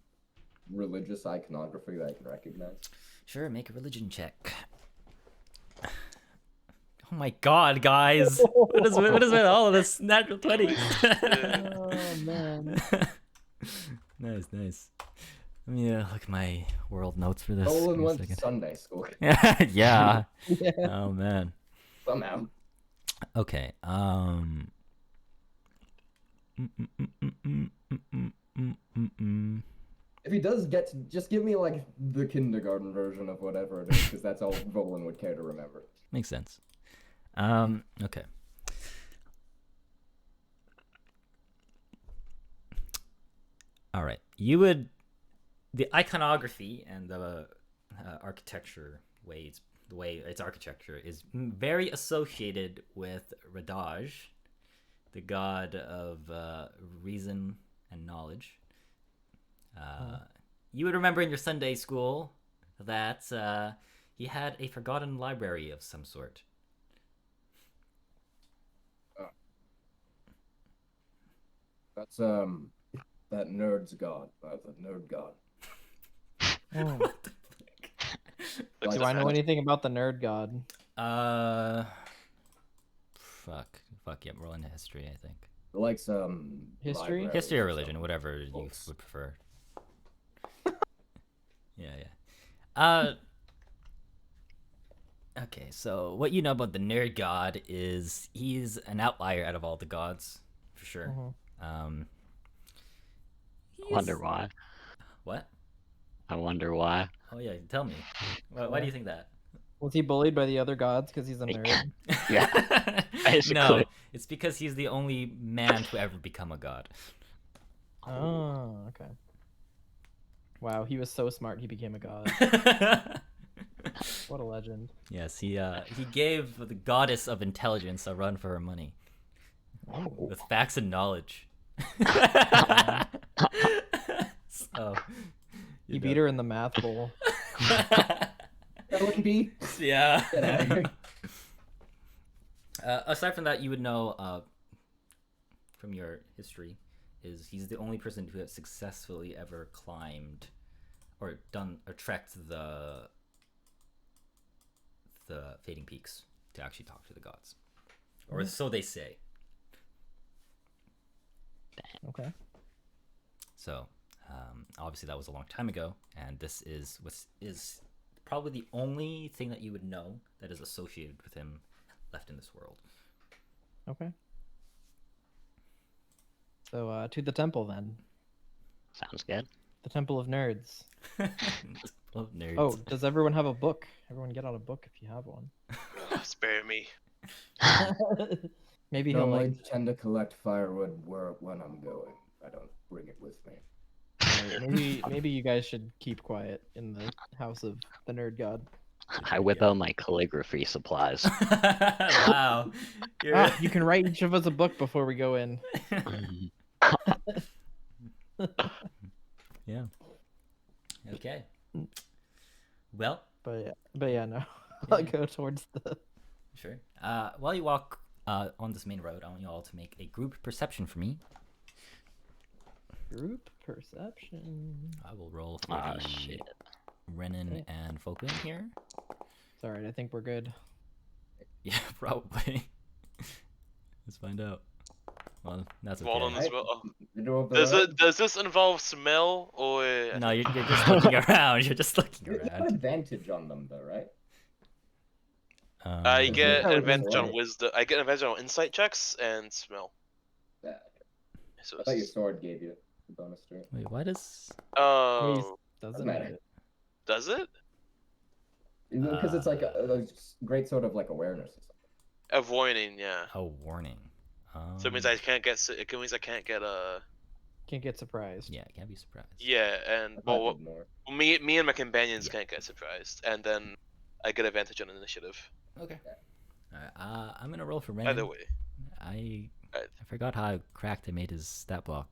religious iconography that I can recognize? Sure, make a religion check. Oh my god, guys! What is with all of this natural 20? Oh man. Nice. Let me look at my world notes for this. Volan Give me a went to second. Sunday school. Yeah. Yeah. Oh man. Somehow. Okay. If he does get to, just give me like the kindergarten version of whatever it is, because that's all Volan would care to remember. Makes sense. Okay. All right. The iconography and the architecture the way its architecture is very associated with Radaj, the god of reason and knowledge. You would remember in your Sunday school that he had a forgotten library of some sort. That's that nerd's god. The nerd god. Oh. Looks Do like I know anything about the nerd god? Fuck. Yeah, roll into history, I think. Like some History? libraries History or or religion, something. whatever you Books. would prefer. Yeah, yeah. Okay, so what you know about the nerd god is he's an outlier out of all the gods, for sure. Mhm. Um, I wonder he's- why. What? I wonder why. Oh yeah, tell me. Why do you think that? Was he bullied by the other gods because he's a nerd? Yeah, No, basically. it's because he's the only man to ever become a god. Oh, okay. Wow, he was so smart he became a god. What a legend. Yes, he gave the goddess of intelligence a run for her money with facts and knowledge. So He beat her in the math bowl. Spelling bee. Yeah. Get out of here. Aside from that, you would know from your history is he's the only person who has successfully ever climbed or trekked the fading peaks to actually talk to the gods, or so they say. Okay. So obviously that was a long time ago, and this is probably the only thing that you would know that is associated with him left in this world. Okay. So to the temple then. Sounds good. The temple of nerds. Love nerds. Oh, does everyone have a book? Everyone get out a book if you have one. Spare me. Maybe he'll No, I like. tend to collect firewood when I'm going. I don't bring it with me. Maybe you guys should keep quiet in the house of the nerd god. I whip out my calligraphy supplies. Wow. You can write each of us a book before we go in. Yeah. Okay. Well, But yeah, no. I'll go towards the. sure. While you walk on this main road, I want you all to make a group perception for me. Group perception. I will roll for Ah, the shit. Renan Okay. and Folkman here. It's alright, I think we're good. Yeah, probably. Let's find out. Well, that's okay. Walden as well. Oh. Middle of the Does road? it? Does this involve smell or? No, you're just looking around. You're just looking You have around. advantage on them though, right? I Um, get that was advantage on right. wisdom. I get advantage on insight checks and smell. Yeah. So I thought your it's, sword gave you a bonus to it. Wait, why does? oh, Doesn't matter. need it. does it? Because it's like a great sort of like awareness or something. Avoiding, yeah. Oh, warning. So it means I can't get. It means I can't get a. Can't get surprised. Yeah, can't be surprised. Yeah, and I thought well, it did more. me and my companions Yeah. can't get surprised, and then I get advantage on initiative. Okay. Alright, I'm gonna roll for Renan. Either way. I Alright. forgot how cracked I made his stat block.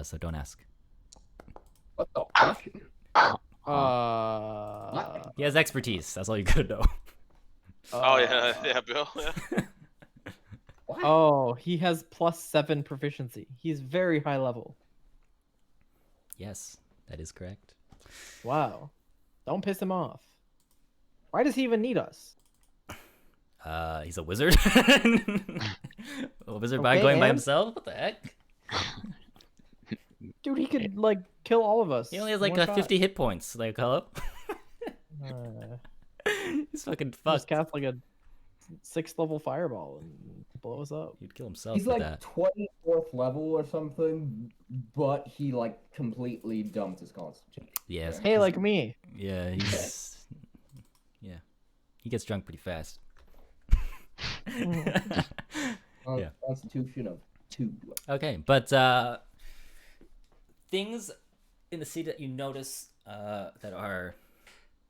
So don't ask. What the fuck? He has expertise. That's all you gotta know. Oh yeah, yeah, Bill. Yeah. What? Oh, he has +7 proficiency. He's very high level. Yes, that is correct. Wow. Don't piss him off. Why does he even need us? He's a wizard. A wizard by Okay, going by and? himself. What the heck? Dude, he could like kill all of us. He only has in like one shot. 50 hit points. Like, hello? Uh, He's fucking just fucked. cast like a 6th level fireball and blow us up. He'd kill himself He's with like that. 24th level or something, but he like completely dumped his constitution. Yes. Hey, like me. Yeah, he's. Yeah. He gets drunk pretty fast. Yeah. Constitution of 2. Okay, but things in the city that you notice that are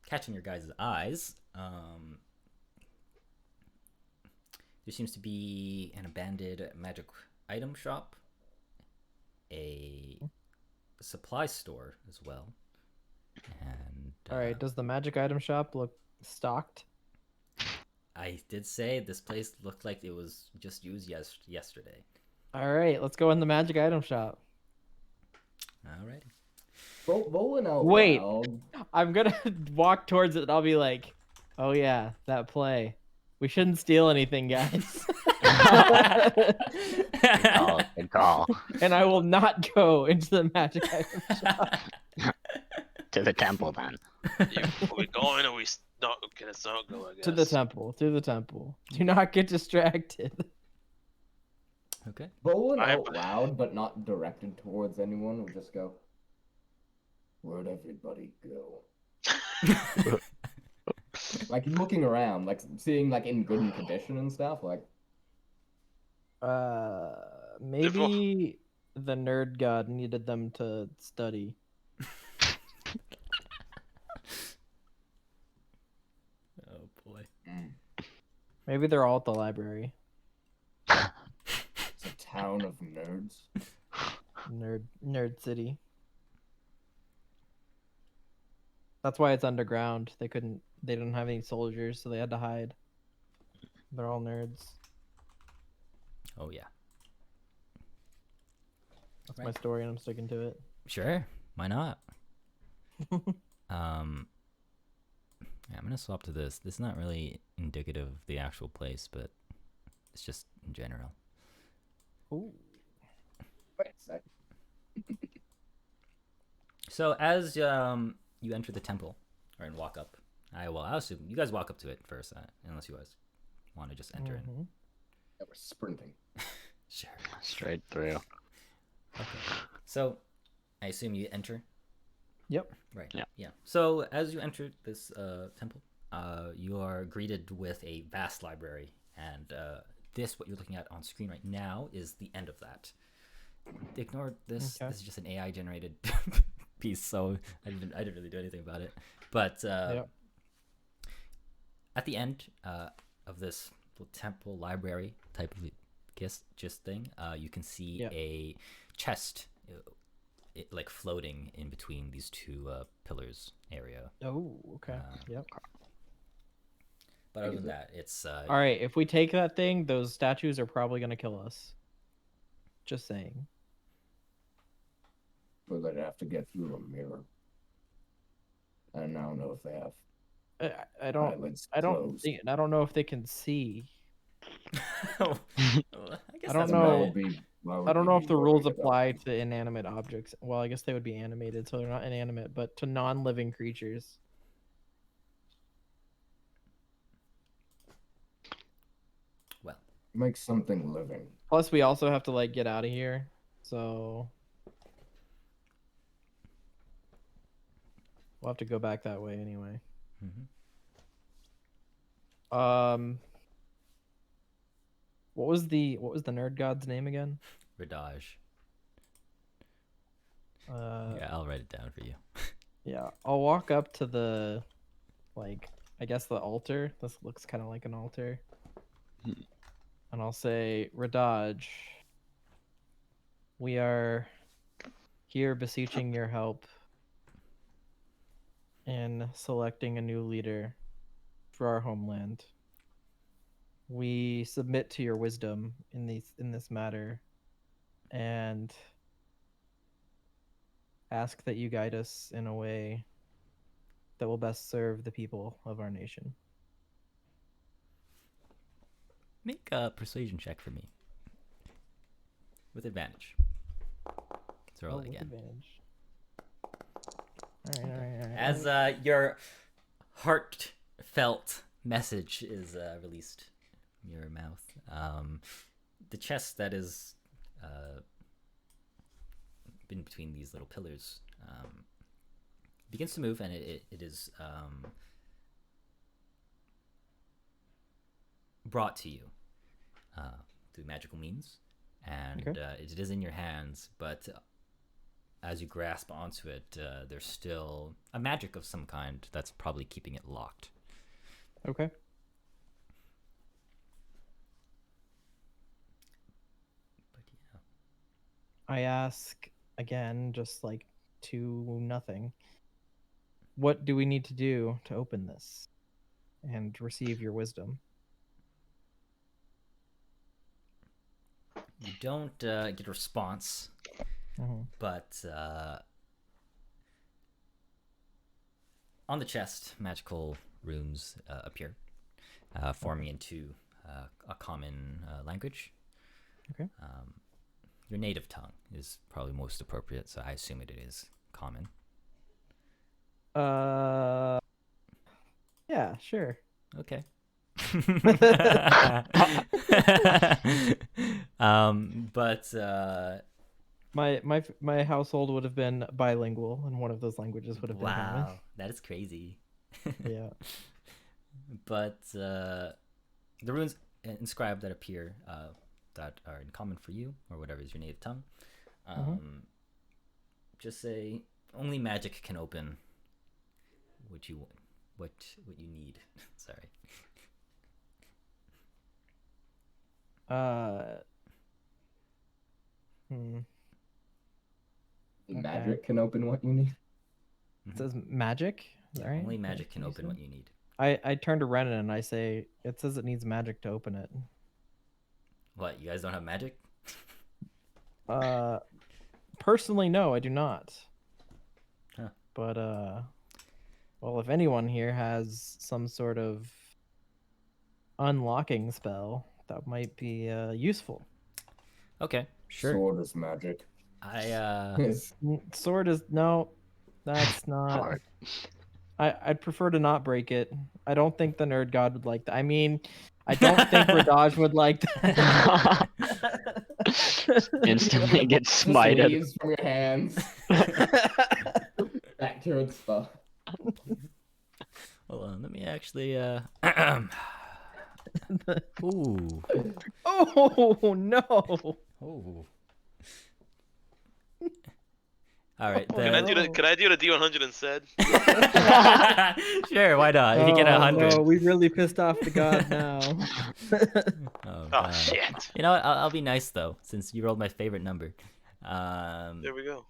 catching your guys' eyes. There seems to be an abandoned magic item shop, a supply store as well, and All right, does the magic item shop look stocked? I did say this place looked like it was just used yesterday. All right, let's go in the magic item shop. Alrighty. Rolling out Wait. loud. I'm gonna walk towards it and I'll be like, "Oh yeah, that play. We shouldn't steal anything, guys." Good call. Good call. And I will not go into the magic item shop. To the temple then. Are we going or we not? Okay, let's not go. I guess. To the temple. To the temple. Do not get distracted. Okay. Bolin I- out loud, but not directed towards anyone, would just go, "Where'd everybody go?" Like looking around, like seeing like in good condition and stuff. Like Maybe the nerd god needed them to study. Oh boy. Maybe they're all at the library. it's a town of nerds. Nerd city. That's why it's underground. They didn't have any soldiers, so they had to hide. They're all nerds. Oh yeah. That's Right. my story, and I'm sticking to it. Sure. Why not? Yeah, I'm gonna swap to this. This is not really indicative of the actual place, but it's just in general. Ooh. Wait a sec. So as you enter the temple and walk up, I'll assume you guys walk up to it first, unless you guys want to just enter in. Mhm. Yeah, we're sprinting. Sure. Straight through. Okay. So I assume you enter. Yep. Right. Yeah. Yeah. So as you enter this temple, you are greeted with a vast library, and what you're looking at on screen right now is the end of that. Ignore this. Okay. This is just an AI generated piece, so I didn't really do anything about it. But Yep. at the end of this little temple library type of gist thing, you can see Yep. a chest. Like floating in between these two pillars area. Oh, okay. Yep. But other than that, it's All right. If we take that thing, those statues are probably gonna kill us. Just saying. But they'd have to get through a mirror. And I don't know if they have I don't. eyelids I don't. closed. I don't know if they can see. I guess I don't that's know. Why right. would we- why would I don't we know be if the rules worried about apply them? to inanimate objects. Well, I guess they would be animated, so they're not inanimate, but to non-living creatures. Well, Make something living. Plus, we also have to like get out of here, so we'll have to go back that way anyway. mhm. What was the nerd god's name again? Radaj. Uh, Yeah, I'll write it down for you. yeah, I'll walk up to the, like, I guess the altar. This looks kind of like an altar. And I'll say, Radaj, we are here beseeching your help in selecting a new leader for our homeland. We submit to your wisdom in this matter, and ask that you guide us in a way that will best serve the people of our nation. Make a persuasion check for me. With advantage. Let's roll it with again. advantage. All right. As your heartfelt message is released from your mouth, the chest that is in between these little pillars begins to move, and it is brought to you through magical means, and Okay. it is in your hands, but as you grasp onto it, there's still a magic of some kind that's probably keeping it locked. Okay. But yeah. I ask again, just like to nothing. What do we need to do to open this and receive your wisdom? You don't get a response, Mhm. but on the chest, magical runes appear, forming into a common language. Okay. Your native tongue is probably most appropriate, so I assume it is common. Yeah, sure. Okay. But my household would have been bilingual, and one of those languages would have been common. wow, that is crazy. Yeah. But the runes inscribed that appear that are in common for you, or whatever is your native tongue, just say only magic can open what you need. Sorry. Magic can open what you need. It says magic. Yeah, Right? only magic can open what you need. I turn to Renan and I say, it says it needs magic to open it. What, you guys don't have magic? Personally, no, I do not. Huh. But well, if anyone here has some sort of unlocking spell, that might be useful. Okay, sure. Sword is magic. Sword is no, that's not. Hard. I'd prefer to not break it. I don't think the nerd god would like that. I mean, I don't think Radaj would like that. Instantly get Just smited. leaves from your hands. Back to its spot. Hold on, let me actually Ooh. Oh no! Oh. All right. Can I do the D100 instead? Sure, why not? If you get Oh, 100. no, we really pissed off the god now. Oh, Oh God. shit! You know what? I'll be nice though, since you rolled my favorite number. There we go.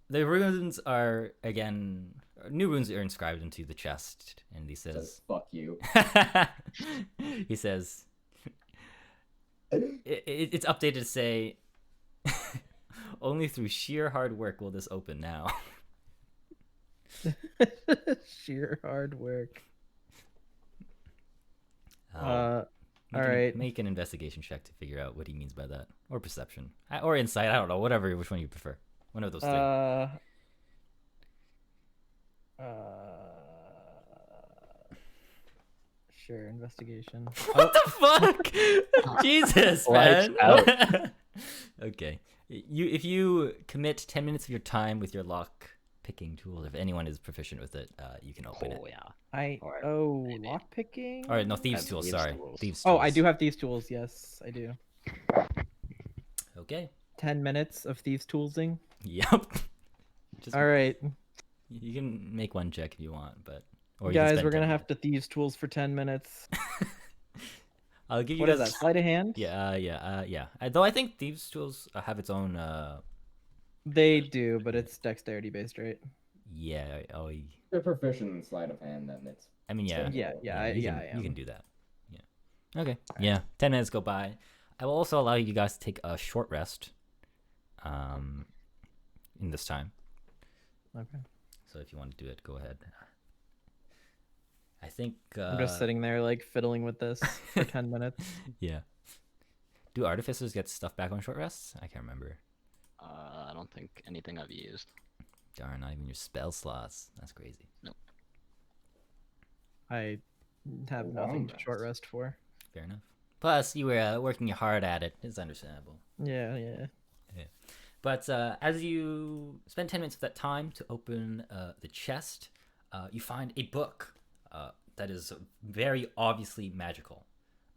The runes are again new runes are inscribed into the chest, and he Says, says, fuck you. he says, it's updated to say, only through sheer hard work will this open now. Sheer hard work. You All can right. make an investigation check to figure out what he means by that, or perception, or insight. I don't know, whatever, which one you prefer. One of those three. Sure, investigation. What the fuck? Jesus, Lights man. out. Okay. If you commit 10 minutes of your time with your lock picking tool, if anyone is proficient with it, you can open it. Oh yeah. Lock lockpicking. All right, no, thieves have tools. thieves Sorry, tools. thieves Oh, tools. I do have thieves tools. Yes, I do. Okay. 10 minutes of thieves toolsing. Yep. Just, All right, You can make one check if you want, but or you can guys, spend we're gonna 10 have to thieves tools for 10 minutes. I'll give you What is guys. that? Sleight of hand? Yeah. Though I think thieves tools have its own. They do, but it's dexterity based, right? Yeah. Oh. If you're proficient in sleight of hand, then it's I mean, yeah. Yeah, you yeah, can, I am. You can do that. Yeah. Okay. Yeah. 10 minutes go by. I will also allow you guys to take a short rest. In this time. Okay. So if you want to do it, go ahead. I think. I'm just sitting there like fiddling with this for 10 minutes. Yeah. Do artificers get stuff back on short rests? I can't remember. I don't think anything I've used. Darn, not even your spell slots. That's crazy. I have A nothing long to short rest. rest for. Fair enough. Plus, you were working hard at it. It's understandable. Yeah. But as you spend 10 minutes of that time to open the chest, you find a book that is very obviously magical.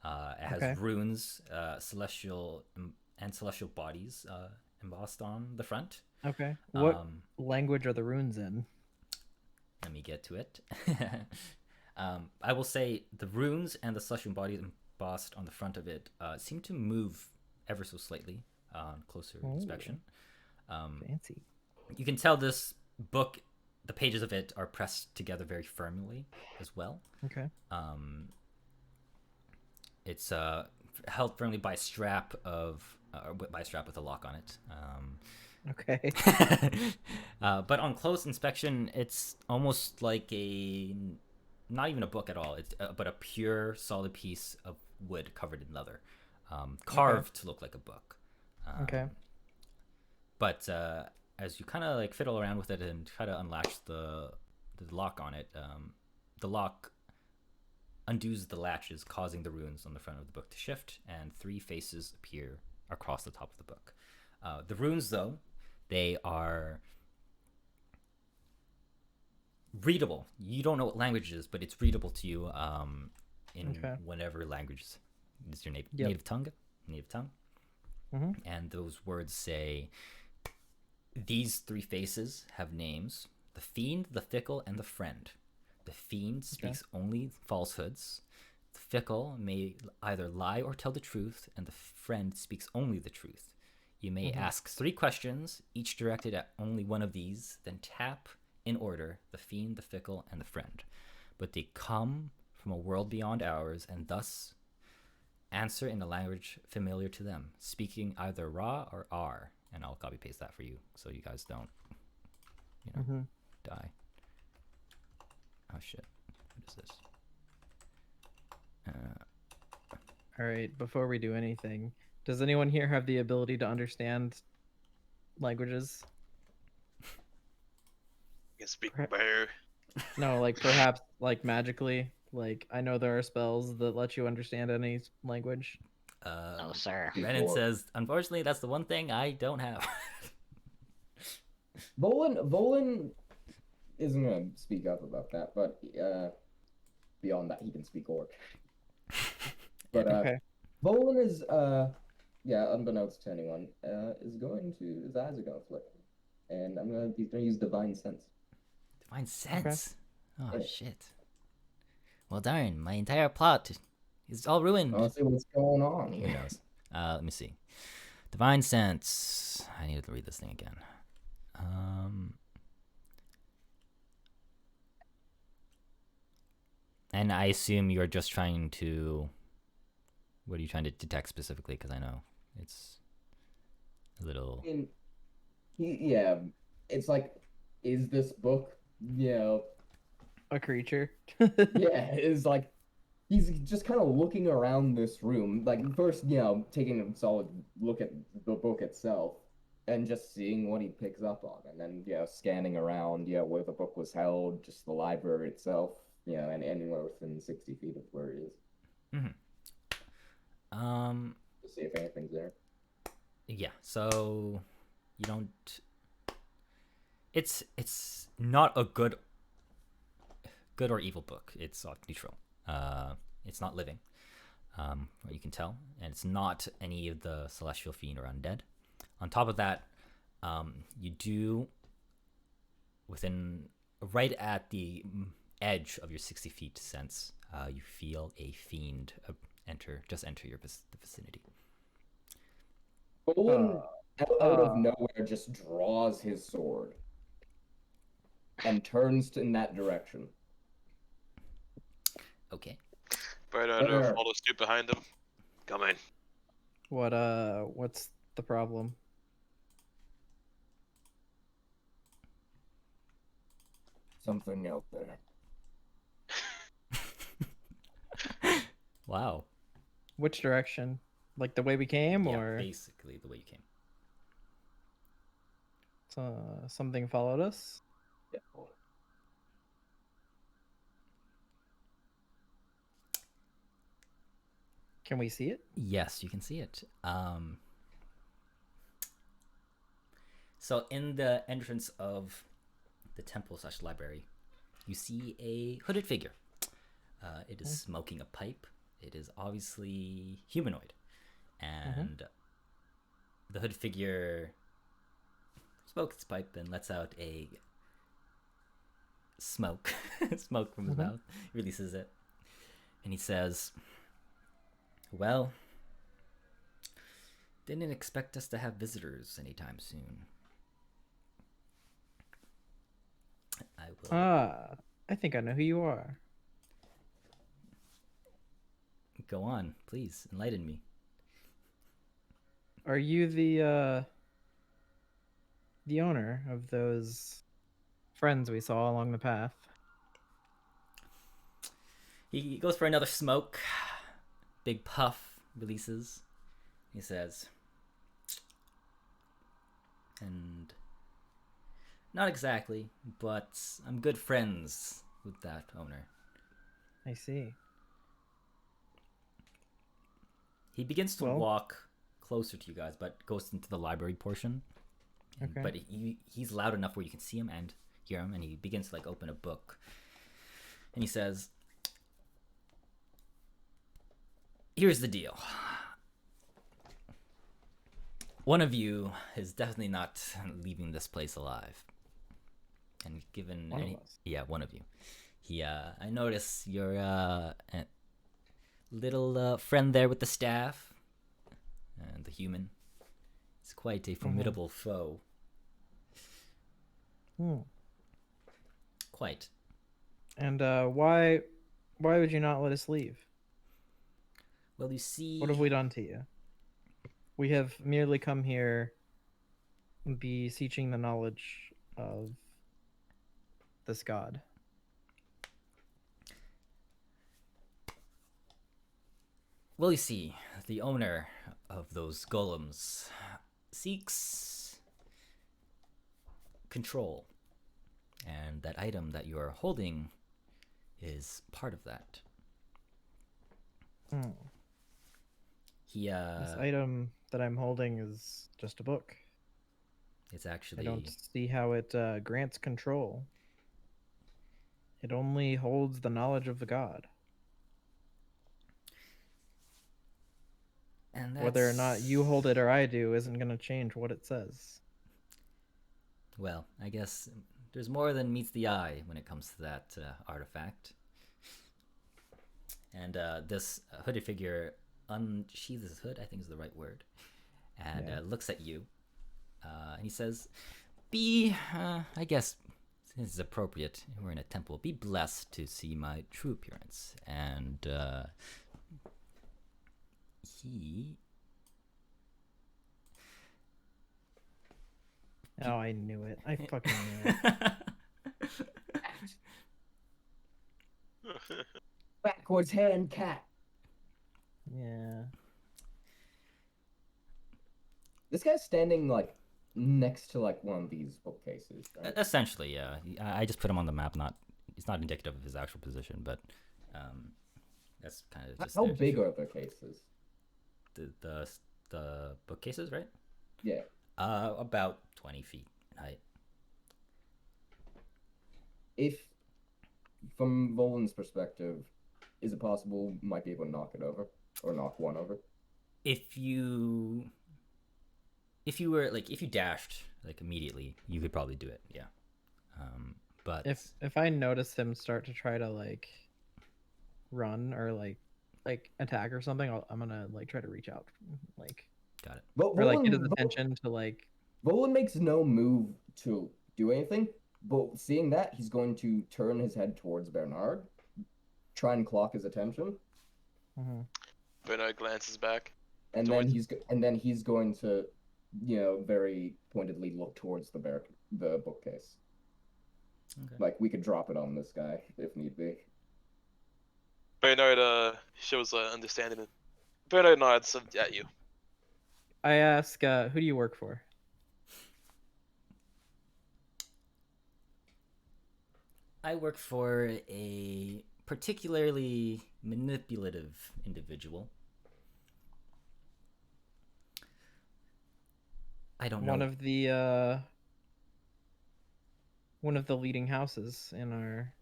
It has Okay. runes, celestial bodies embossed on the front. Okay. What Um, language are the runes in? Let me get to it. I will say the runes and the celestial bodies embossed on the front of it seem to move ever so slightly on closer inspection. Fancy. You can tell this book, the pages of it are pressed together very firmly as well. Okay. It's held firmly by a strap with a lock on it. Okay. But on close inspection, it's almost like a not even a book at all. It's but a pure solid piece of wood covered in leather, carved to look like a book. Okay. But as you kind of like fiddle around with it and try to unlatch the lock on it, the lock undoes the latches, causing the runes on the front of the book to shift, and 3 faces appear across the top of the book. The runes, though, they are readable. You don't know what language it is, but it's readable to you in whatever language is your native tongue. And those words say, these 3 faces have names: the fiend, the fickle, and the friend. The fiend speaks only falsehoods. The fickle may either lie or tell the truth, and the friend speaks only the truth. You may ask 3 questions, each directed at only one of these, then tap in order the fiend, the fickle, and the friend. But they come from a world beyond ours, and thus answer in a language familiar to them, speaking either Ra or R. And I'll copy paste that for you, so you guys don't, die. Oh shit! What is this? All right. Before we do anything, does anyone here have the ability to understand languages? You can speak bear. No, like perhaps like magically. Like I know there are spells that let you understand any language. No, sir. Renan says, unfortunately, that's the one thing I don't have. Volan isn't gonna speak up about that, but beyond that, he can speak Orc. But Volan is unbeknownst to anyone, his eyes are gonna flick, and he's gonna use Divine Sense. Divine Sense? Oh shit. Well darn, my entire plot is all ruined. I'll see what's going on. Who knows? Let me see. Divine Sense. I need to read this thing again. And I assume you're just trying to... What are you trying to detect specifically? Because I know it's a little... It's like, is this book, a creature? it's like, he's just kind of looking around this room, like first, taking a solid look at the book itself, and just seeing what he picks up on, and then, scanning around, where the book was held, just the library itself, and anywhere within 60 feet of where he is. To see if anything's there. Yeah, so you don't... It's not a good or evil book. It's neutral. It's not living, what you can tell, and it's not any of the celestial fiend or undead. On top of that, you do, right at the edge of your 60 feet sense, you feel a fiend enter your vicinity. Olin, out of nowhere, just draws his sword and turns in that direction. Okay. Right under, follow suit behind him. Come in. What's the problem? Something out there. Wow. Which direction? Like the way we came, or basically the way you came. Something followed us? Yeah. Can we see it? Yes, you can see it. So in the entrance of the temple / library, you see a hooded figure. It is smoking a pipe. It is obviously humanoid. And the hooded figure smokes its pipe and lets out a smoke from his mouth, releases it. And he says, well, didn't expect us to have visitors anytime soon. I will... I think I know who you are. Go on, please, enlighten me. Are you the owner of those friends we saw along the path? He goes for another smoke. Big puff releases. He says, and not exactly, but I'm good friends with that owner. I see. He begins to Well- walk closer to you guys, but goes into the library portion. Okay. But he's loud enough where you can see him and hear him, and he begins to like open a book. And he says, here's the deal. One of you is definitely not leaving this place alive. And given One of us. yeah, one of you. I notice your little friend there with the staff and the human. It's quite a formidable foe. Hmm. Quite. And why would you not let us leave? Well, you see, What have we done to you? We have merely come here beseeching the knowledge of this god. Well, you see, the owner of those golems seeks control, and that item that you are holding is part of that. Hmm. He This item that I'm holding is just a book. it's I actually don't see how it grants control. It only holds the knowledge of the god. and Whether or not you that's- hold it or I do isn't going to change what it says. Well, I guess there's more than meets the eye when it comes to that artifact. And this hooded figure unsheathes his hood, I think is the right word, and Yeah. looks at you. And he says, be, I guess, since it's appropriate, we're in a temple, be blessed to see my true appearance. And he... Oh, I knew it. I fucking knew it. Backwards hand cat. Yeah. This guy's standing like next to like one of these bookcases, right? Essentially, yeah. I just put him on the map. It's not indicative of his actual position, but that's kind of just How there to big show- are the cases? the bookcases, right? Yeah. About 20 feet in height. If, from Volan's perspective, is it possible we might be able to knock it over or knock one over? If you were like, if you dashed like immediately, you could probably do it. Yeah. But If I notice him start to try to like run or like attack or something, I'm gonna like try to reach out, like got it. But or like get his attention to like. Volan makes no move to do anything, but seeing that, he's going to turn his head towards Bernard, try and clock his attention, Mhm. Bernard glances back. and Towards- then he's going to, very pointedly look towards the bookcase. Okay. Like we could drop it on this guy if need be. Bernard shows understanding. Bernard nods at you. I ask, who do you work for? I work for a particularly manipulative individual. I don't know. One of the leading houses in our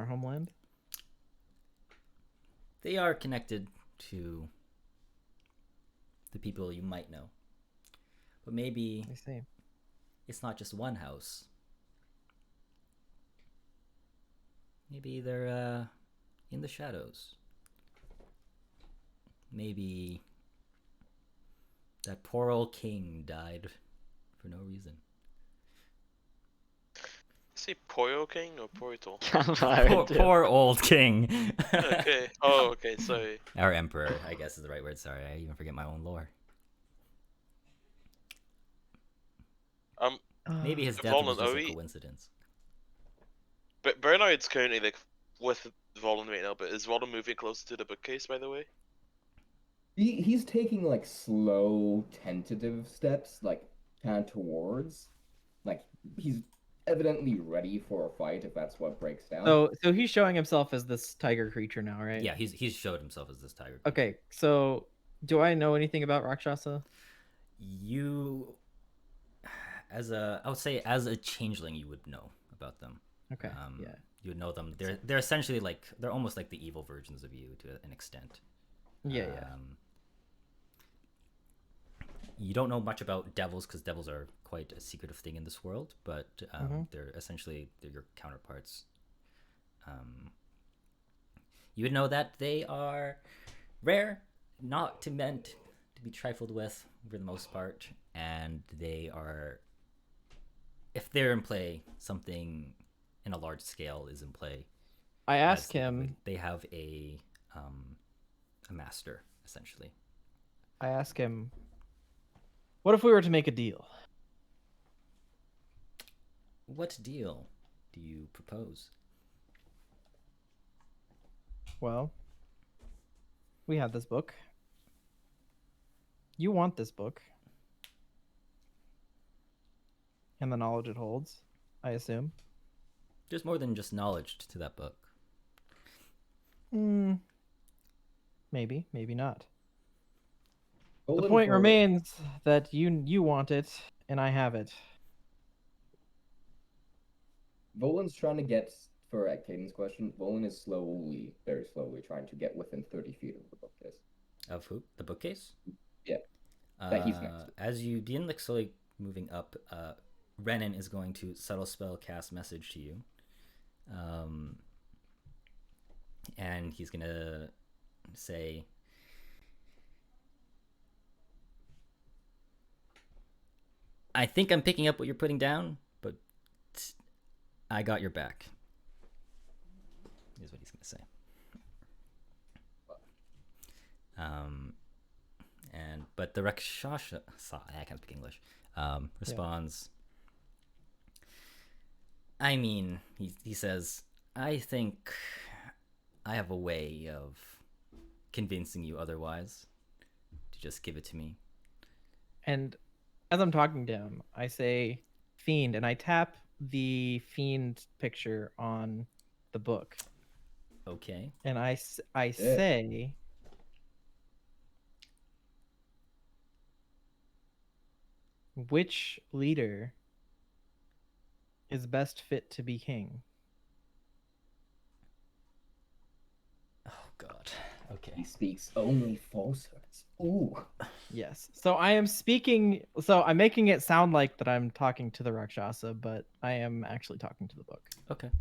homeland. They are connected to the people you might know. But maybe I see. it's not just one house. Maybe they're in the shadows. Maybe that poor old king died for no reason. Say Poyo King or Portal? Poor old king. Okay. Oh, okay. Sorry. Our emperor, I guess is the right word. Sorry, I even forget my own lore. Maybe his death was Volan just a Oe? coincidence. But Bernard's currently like with Volan may know, but is Volan moving closer to the bookcase, by the way? He's taking like slow, tentative steps, like kind of towards, like he's evidently ready for a fight if that's what breaks down. So he's showing himself as this tiger creature now, right? Yeah, he's showed himself as this tiger. Okay, so do I know anything about Rakshasa? You, I would say as a changeling, you would know about them. Okay, yeah. You would know them. They're essentially they're almost like the evil versions of you to an extent. Yeah. You don't know much about devils because devils are quite a secretive thing in this world, but they're your counterparts. You would know that they are rare, not meant to be trifled with for the most part, and they are, if they're in play, something in a large scale is in play. I ask him. They have a master essentially. I ask him, what if we were to make a deal? What deal do you propose? Well, we have this book. You want this book. And the knowledge it holds, I assume. There's more than just knowledge to that book. Maybe, maybe not. Volan The point remains that you want it, and I have it. Volan's trying to get, for Caden's question, Volan is slowly, very slowly trying to get within 30 feet of the bookcase. Of who? The bookcase? Yeah. That he's next to. As you begin slowly moving up, Renan is going to subtle spell cast message to you. And he's gonna say, I think I'm picking up what you're putting down, but I got your back. Is what he's gonna say. But the Rakshasa, I can't speak English, responds, I mean, he says, I think I have a way of convincing you otherwise to just give it to me. And as I'm talking to him, I say, Fiend, and I tap the Fiend picture on the book. Okay. And I say, which leader is best fit to be king? Oh, God. Okay. He speaks only falsehoods. Ooh. Yes. So I am speaking. So I'm making it sound like that I'm talking to the Rakshasa, but I am actually talking to the book. Okay.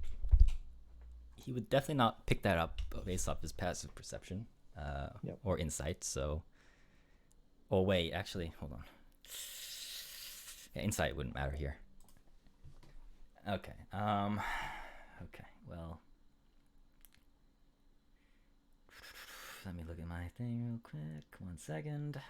He would definitely not pick that up based off his passive perception or insight. So, oh wait, actually, hold on. Yeah, insight wouldn't matter here. Okay. Okay. Well, let me look at my thing real quick. 1 second.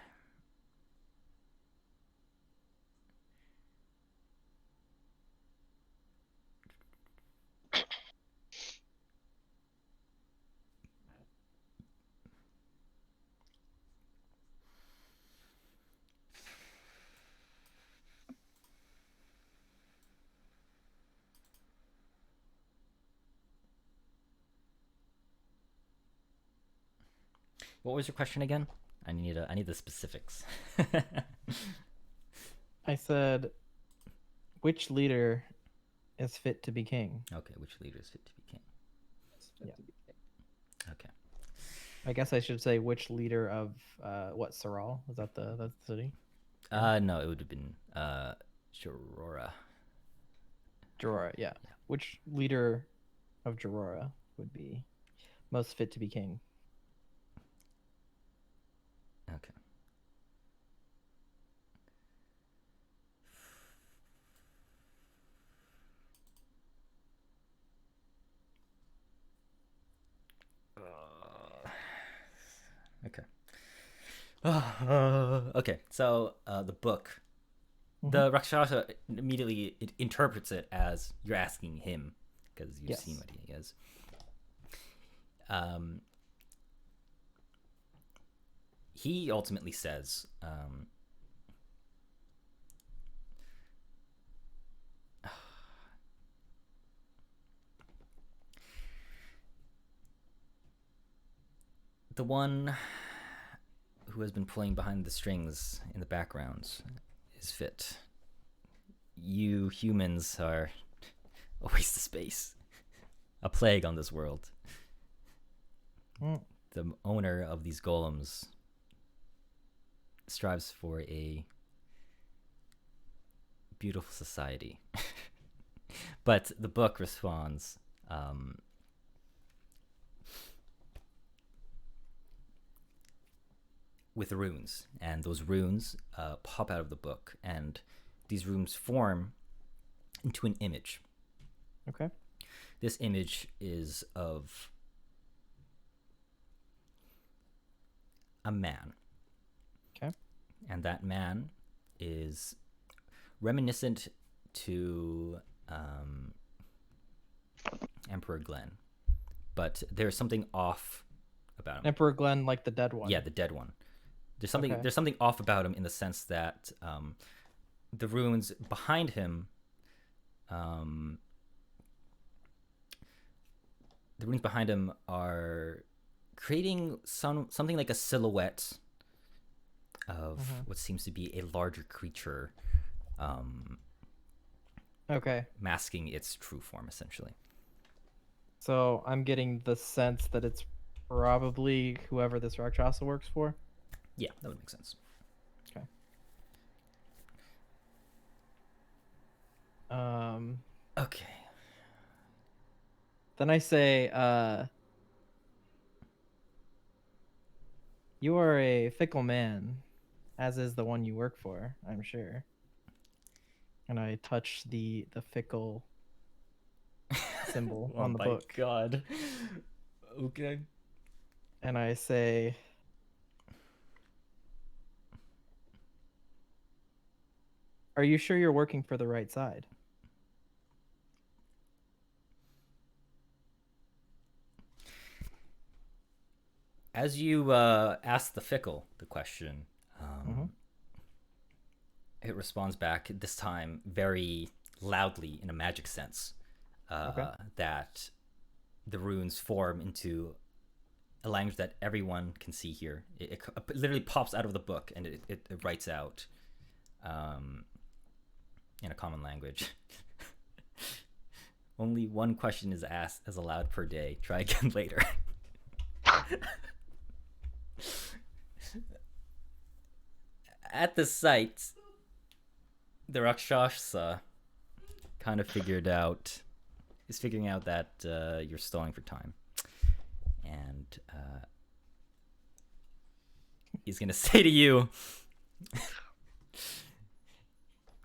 What was your question again? I need the specifics. I said, which leader is fit to be king? Okay, which leader is fit to be king? Okay. I guess I should say which leader of what, Soural? Is that the city? No, it would have been Jorora. Jorora, yeah. Which leader of Jorora would be most fit to be king? Okay. Okay. Okay. So the book, the Rakshasa immediately interprets it as you're asking him because you've seen what he is. he ultimately says, the one who has been playing behind the strings in the background is fit. You humans are a waste of space, a plague on this world. The owner of these golems strives for a beautiful society. But the book responds, with runes, and those runes pop out of the book, and these runes form into an image. Okay. This image is of a man. Okay. And that man is reminiscent to Emperor Glenn, but there's something off about him. Emperor Glenn, like the dead one. Yeah, the dead one. There's something Okay. there's something off about him in the sense that the runes behind him, are creating something like a silhouette of what seems to be a larger creature, Okay. masking its true form, essentially. So I'm getting the sense that it's probably whoever this Rakshasa works for. Yeah, that would make sense. Okay. Okay. Then I say, you are a fickle man, as is the one you work for, I'm sure. And I touch the fickle symbol on the book. God. Okay. And I say, are you sure you're working for the right side? As you ask the fickle the question, it responds back, this time very loudly in a magic sense, that the runes form into a language that everyone can see here. It literally pops out of the book, and it writes out in a common language. Only one question is asked as allowed per day. Try again later. At the site, the Rakshasa kind of figuring out that you're stalling for time, and he's gonna say to you,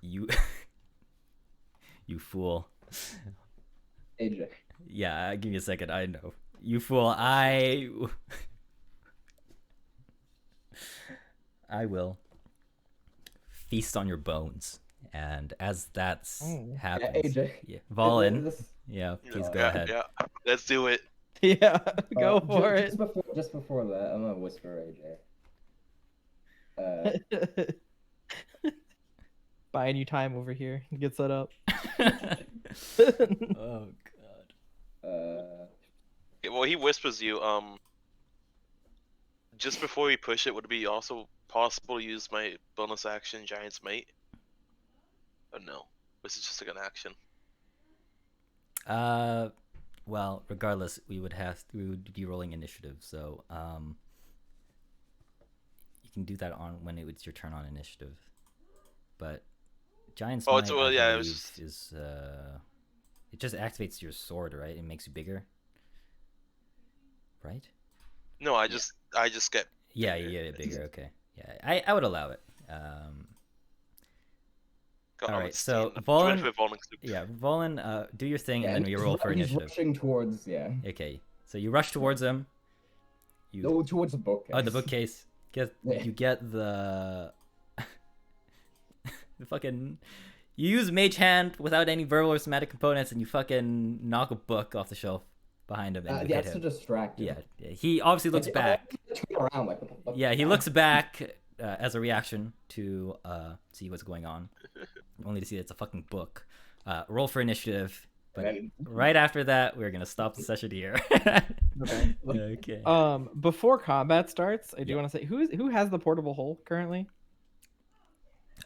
you fool. AJ. Yeah, give me a second. I know. You fool. I will feast on your bones. And as that's happens, AJ. yeah, Valen, This- yeah, please go yeah, ahead. Yeah, let's do it. Yeah, go for it. Just before that, I'm gonna whisper AJ. Buying you time over here. Get set up. Oh god. Yeah, well, he whispers you. Just before we push it, would it be also possible to use my bonus action, Giant's Might? Oh no, this is just like an action. Well, regardless, we would be rolling initiative, so you can do that on when it's your turn on initiative. But Giant's Might, I believe, is it just activates your sword, right? It makes you bigger, right? No, I just get. Yeah, you get it bigger. Okay, yeah, I would allow it. All right, so Valen, do your thing, and then we roll for initiative. He's rushing towards, Okay, so you rush towards him. No, towards the bookcase. Oh, the bookcase. You get the the fucking. You use Mage Hand without any verbal or somatic components, and you fucking knock a book off the shelf behind him and you Yeah, hit it's to him. distract him. Yeah, he obviously looks back. Turn around like, what the fuck? Yeah, he looks back as a reaction to see what's going on, only to see it's a fucking book. Roll for initiative. But right after that, we're gonna stop the session here. Okay. Okay. Before combat starts, I do Yeah. want to say who has the portable hole currently?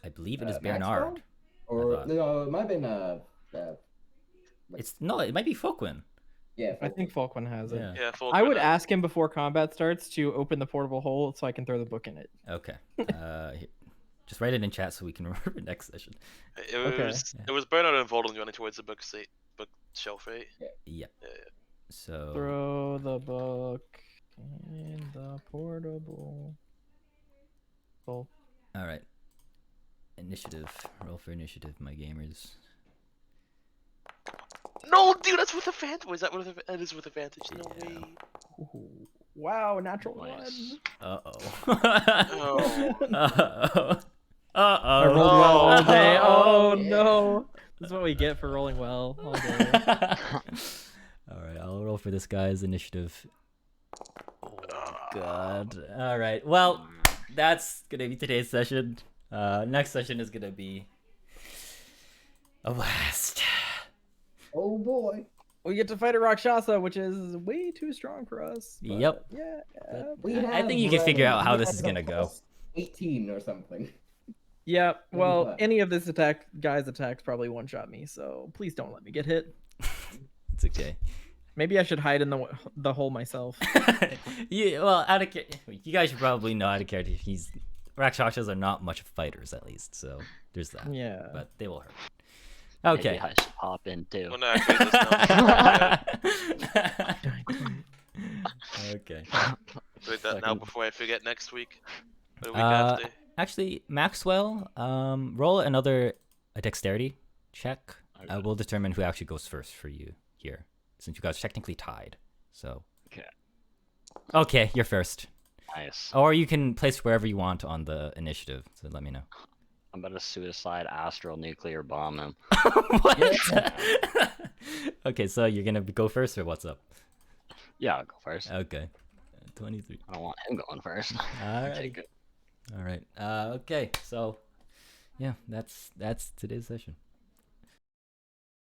I believe it is Maxwell? Bernard. Or thought. no, it might have been It might be Folkwin. yeah. I think Falkman has it. Yeah. Yeah, full I would credit. ask him before combat starts to open the portable hole so I can throw the book in it. Okay. Just write it in chat so we can remember next session. It was Bernard and Voldemort running towards the bookshelf, right? Yeah. Yeah. So Throw the book in the portable hole. all right. Initiative. Roll for initiative, my gamers. No, dude, that's with advantage. Is that with that is with advantage? No Yeah. way. Ooh, wow, natural Nice. Uh oh. Oh. Uh oh. I rolled Uh well all day. Oh yeah. no. That's what we get for rolling well all day. All right, I'll roll for this guy's initiative. Oh god. All right. Well, that's gonna be today's session. Next session is gonna be a blast. Oh boy. We get to fight a Rakshasa, which is way too strong for us. but Yep. Yeah. I think you can figure out how this is gonna go. 18 or something. Yeah. Well, What? any of this guy's attacks probably one shot me. So please don't let me get hit. It's okay. Maybe I should hide in the hole myself. Yeah, well, you guys should probably know out of character. Rakshasas are not much fighters, at least. So there's that. Yeah. But they will hurt. Maybe Okay. I should hop in too. Well, no, actually, this Okay. do it that now Second. before I forget next week. Or the week Uh, after. Actually, Maxwell, roll a dexterity check. Okay. We'll determine who actually goes first for you here, since you guys are technically tied. So. Okay. Okay, you're first. Nice. Or you can place wherever you want on the initiative. So let me know. I'm about to suicide astral nuclear bomb him. What? Okay, so you're gonna go first, or what's up? Yeah, I'll go first. Okay. 23. I don't want him going first. All Take right. it. All right. Okay. So, yeah, that's today's session.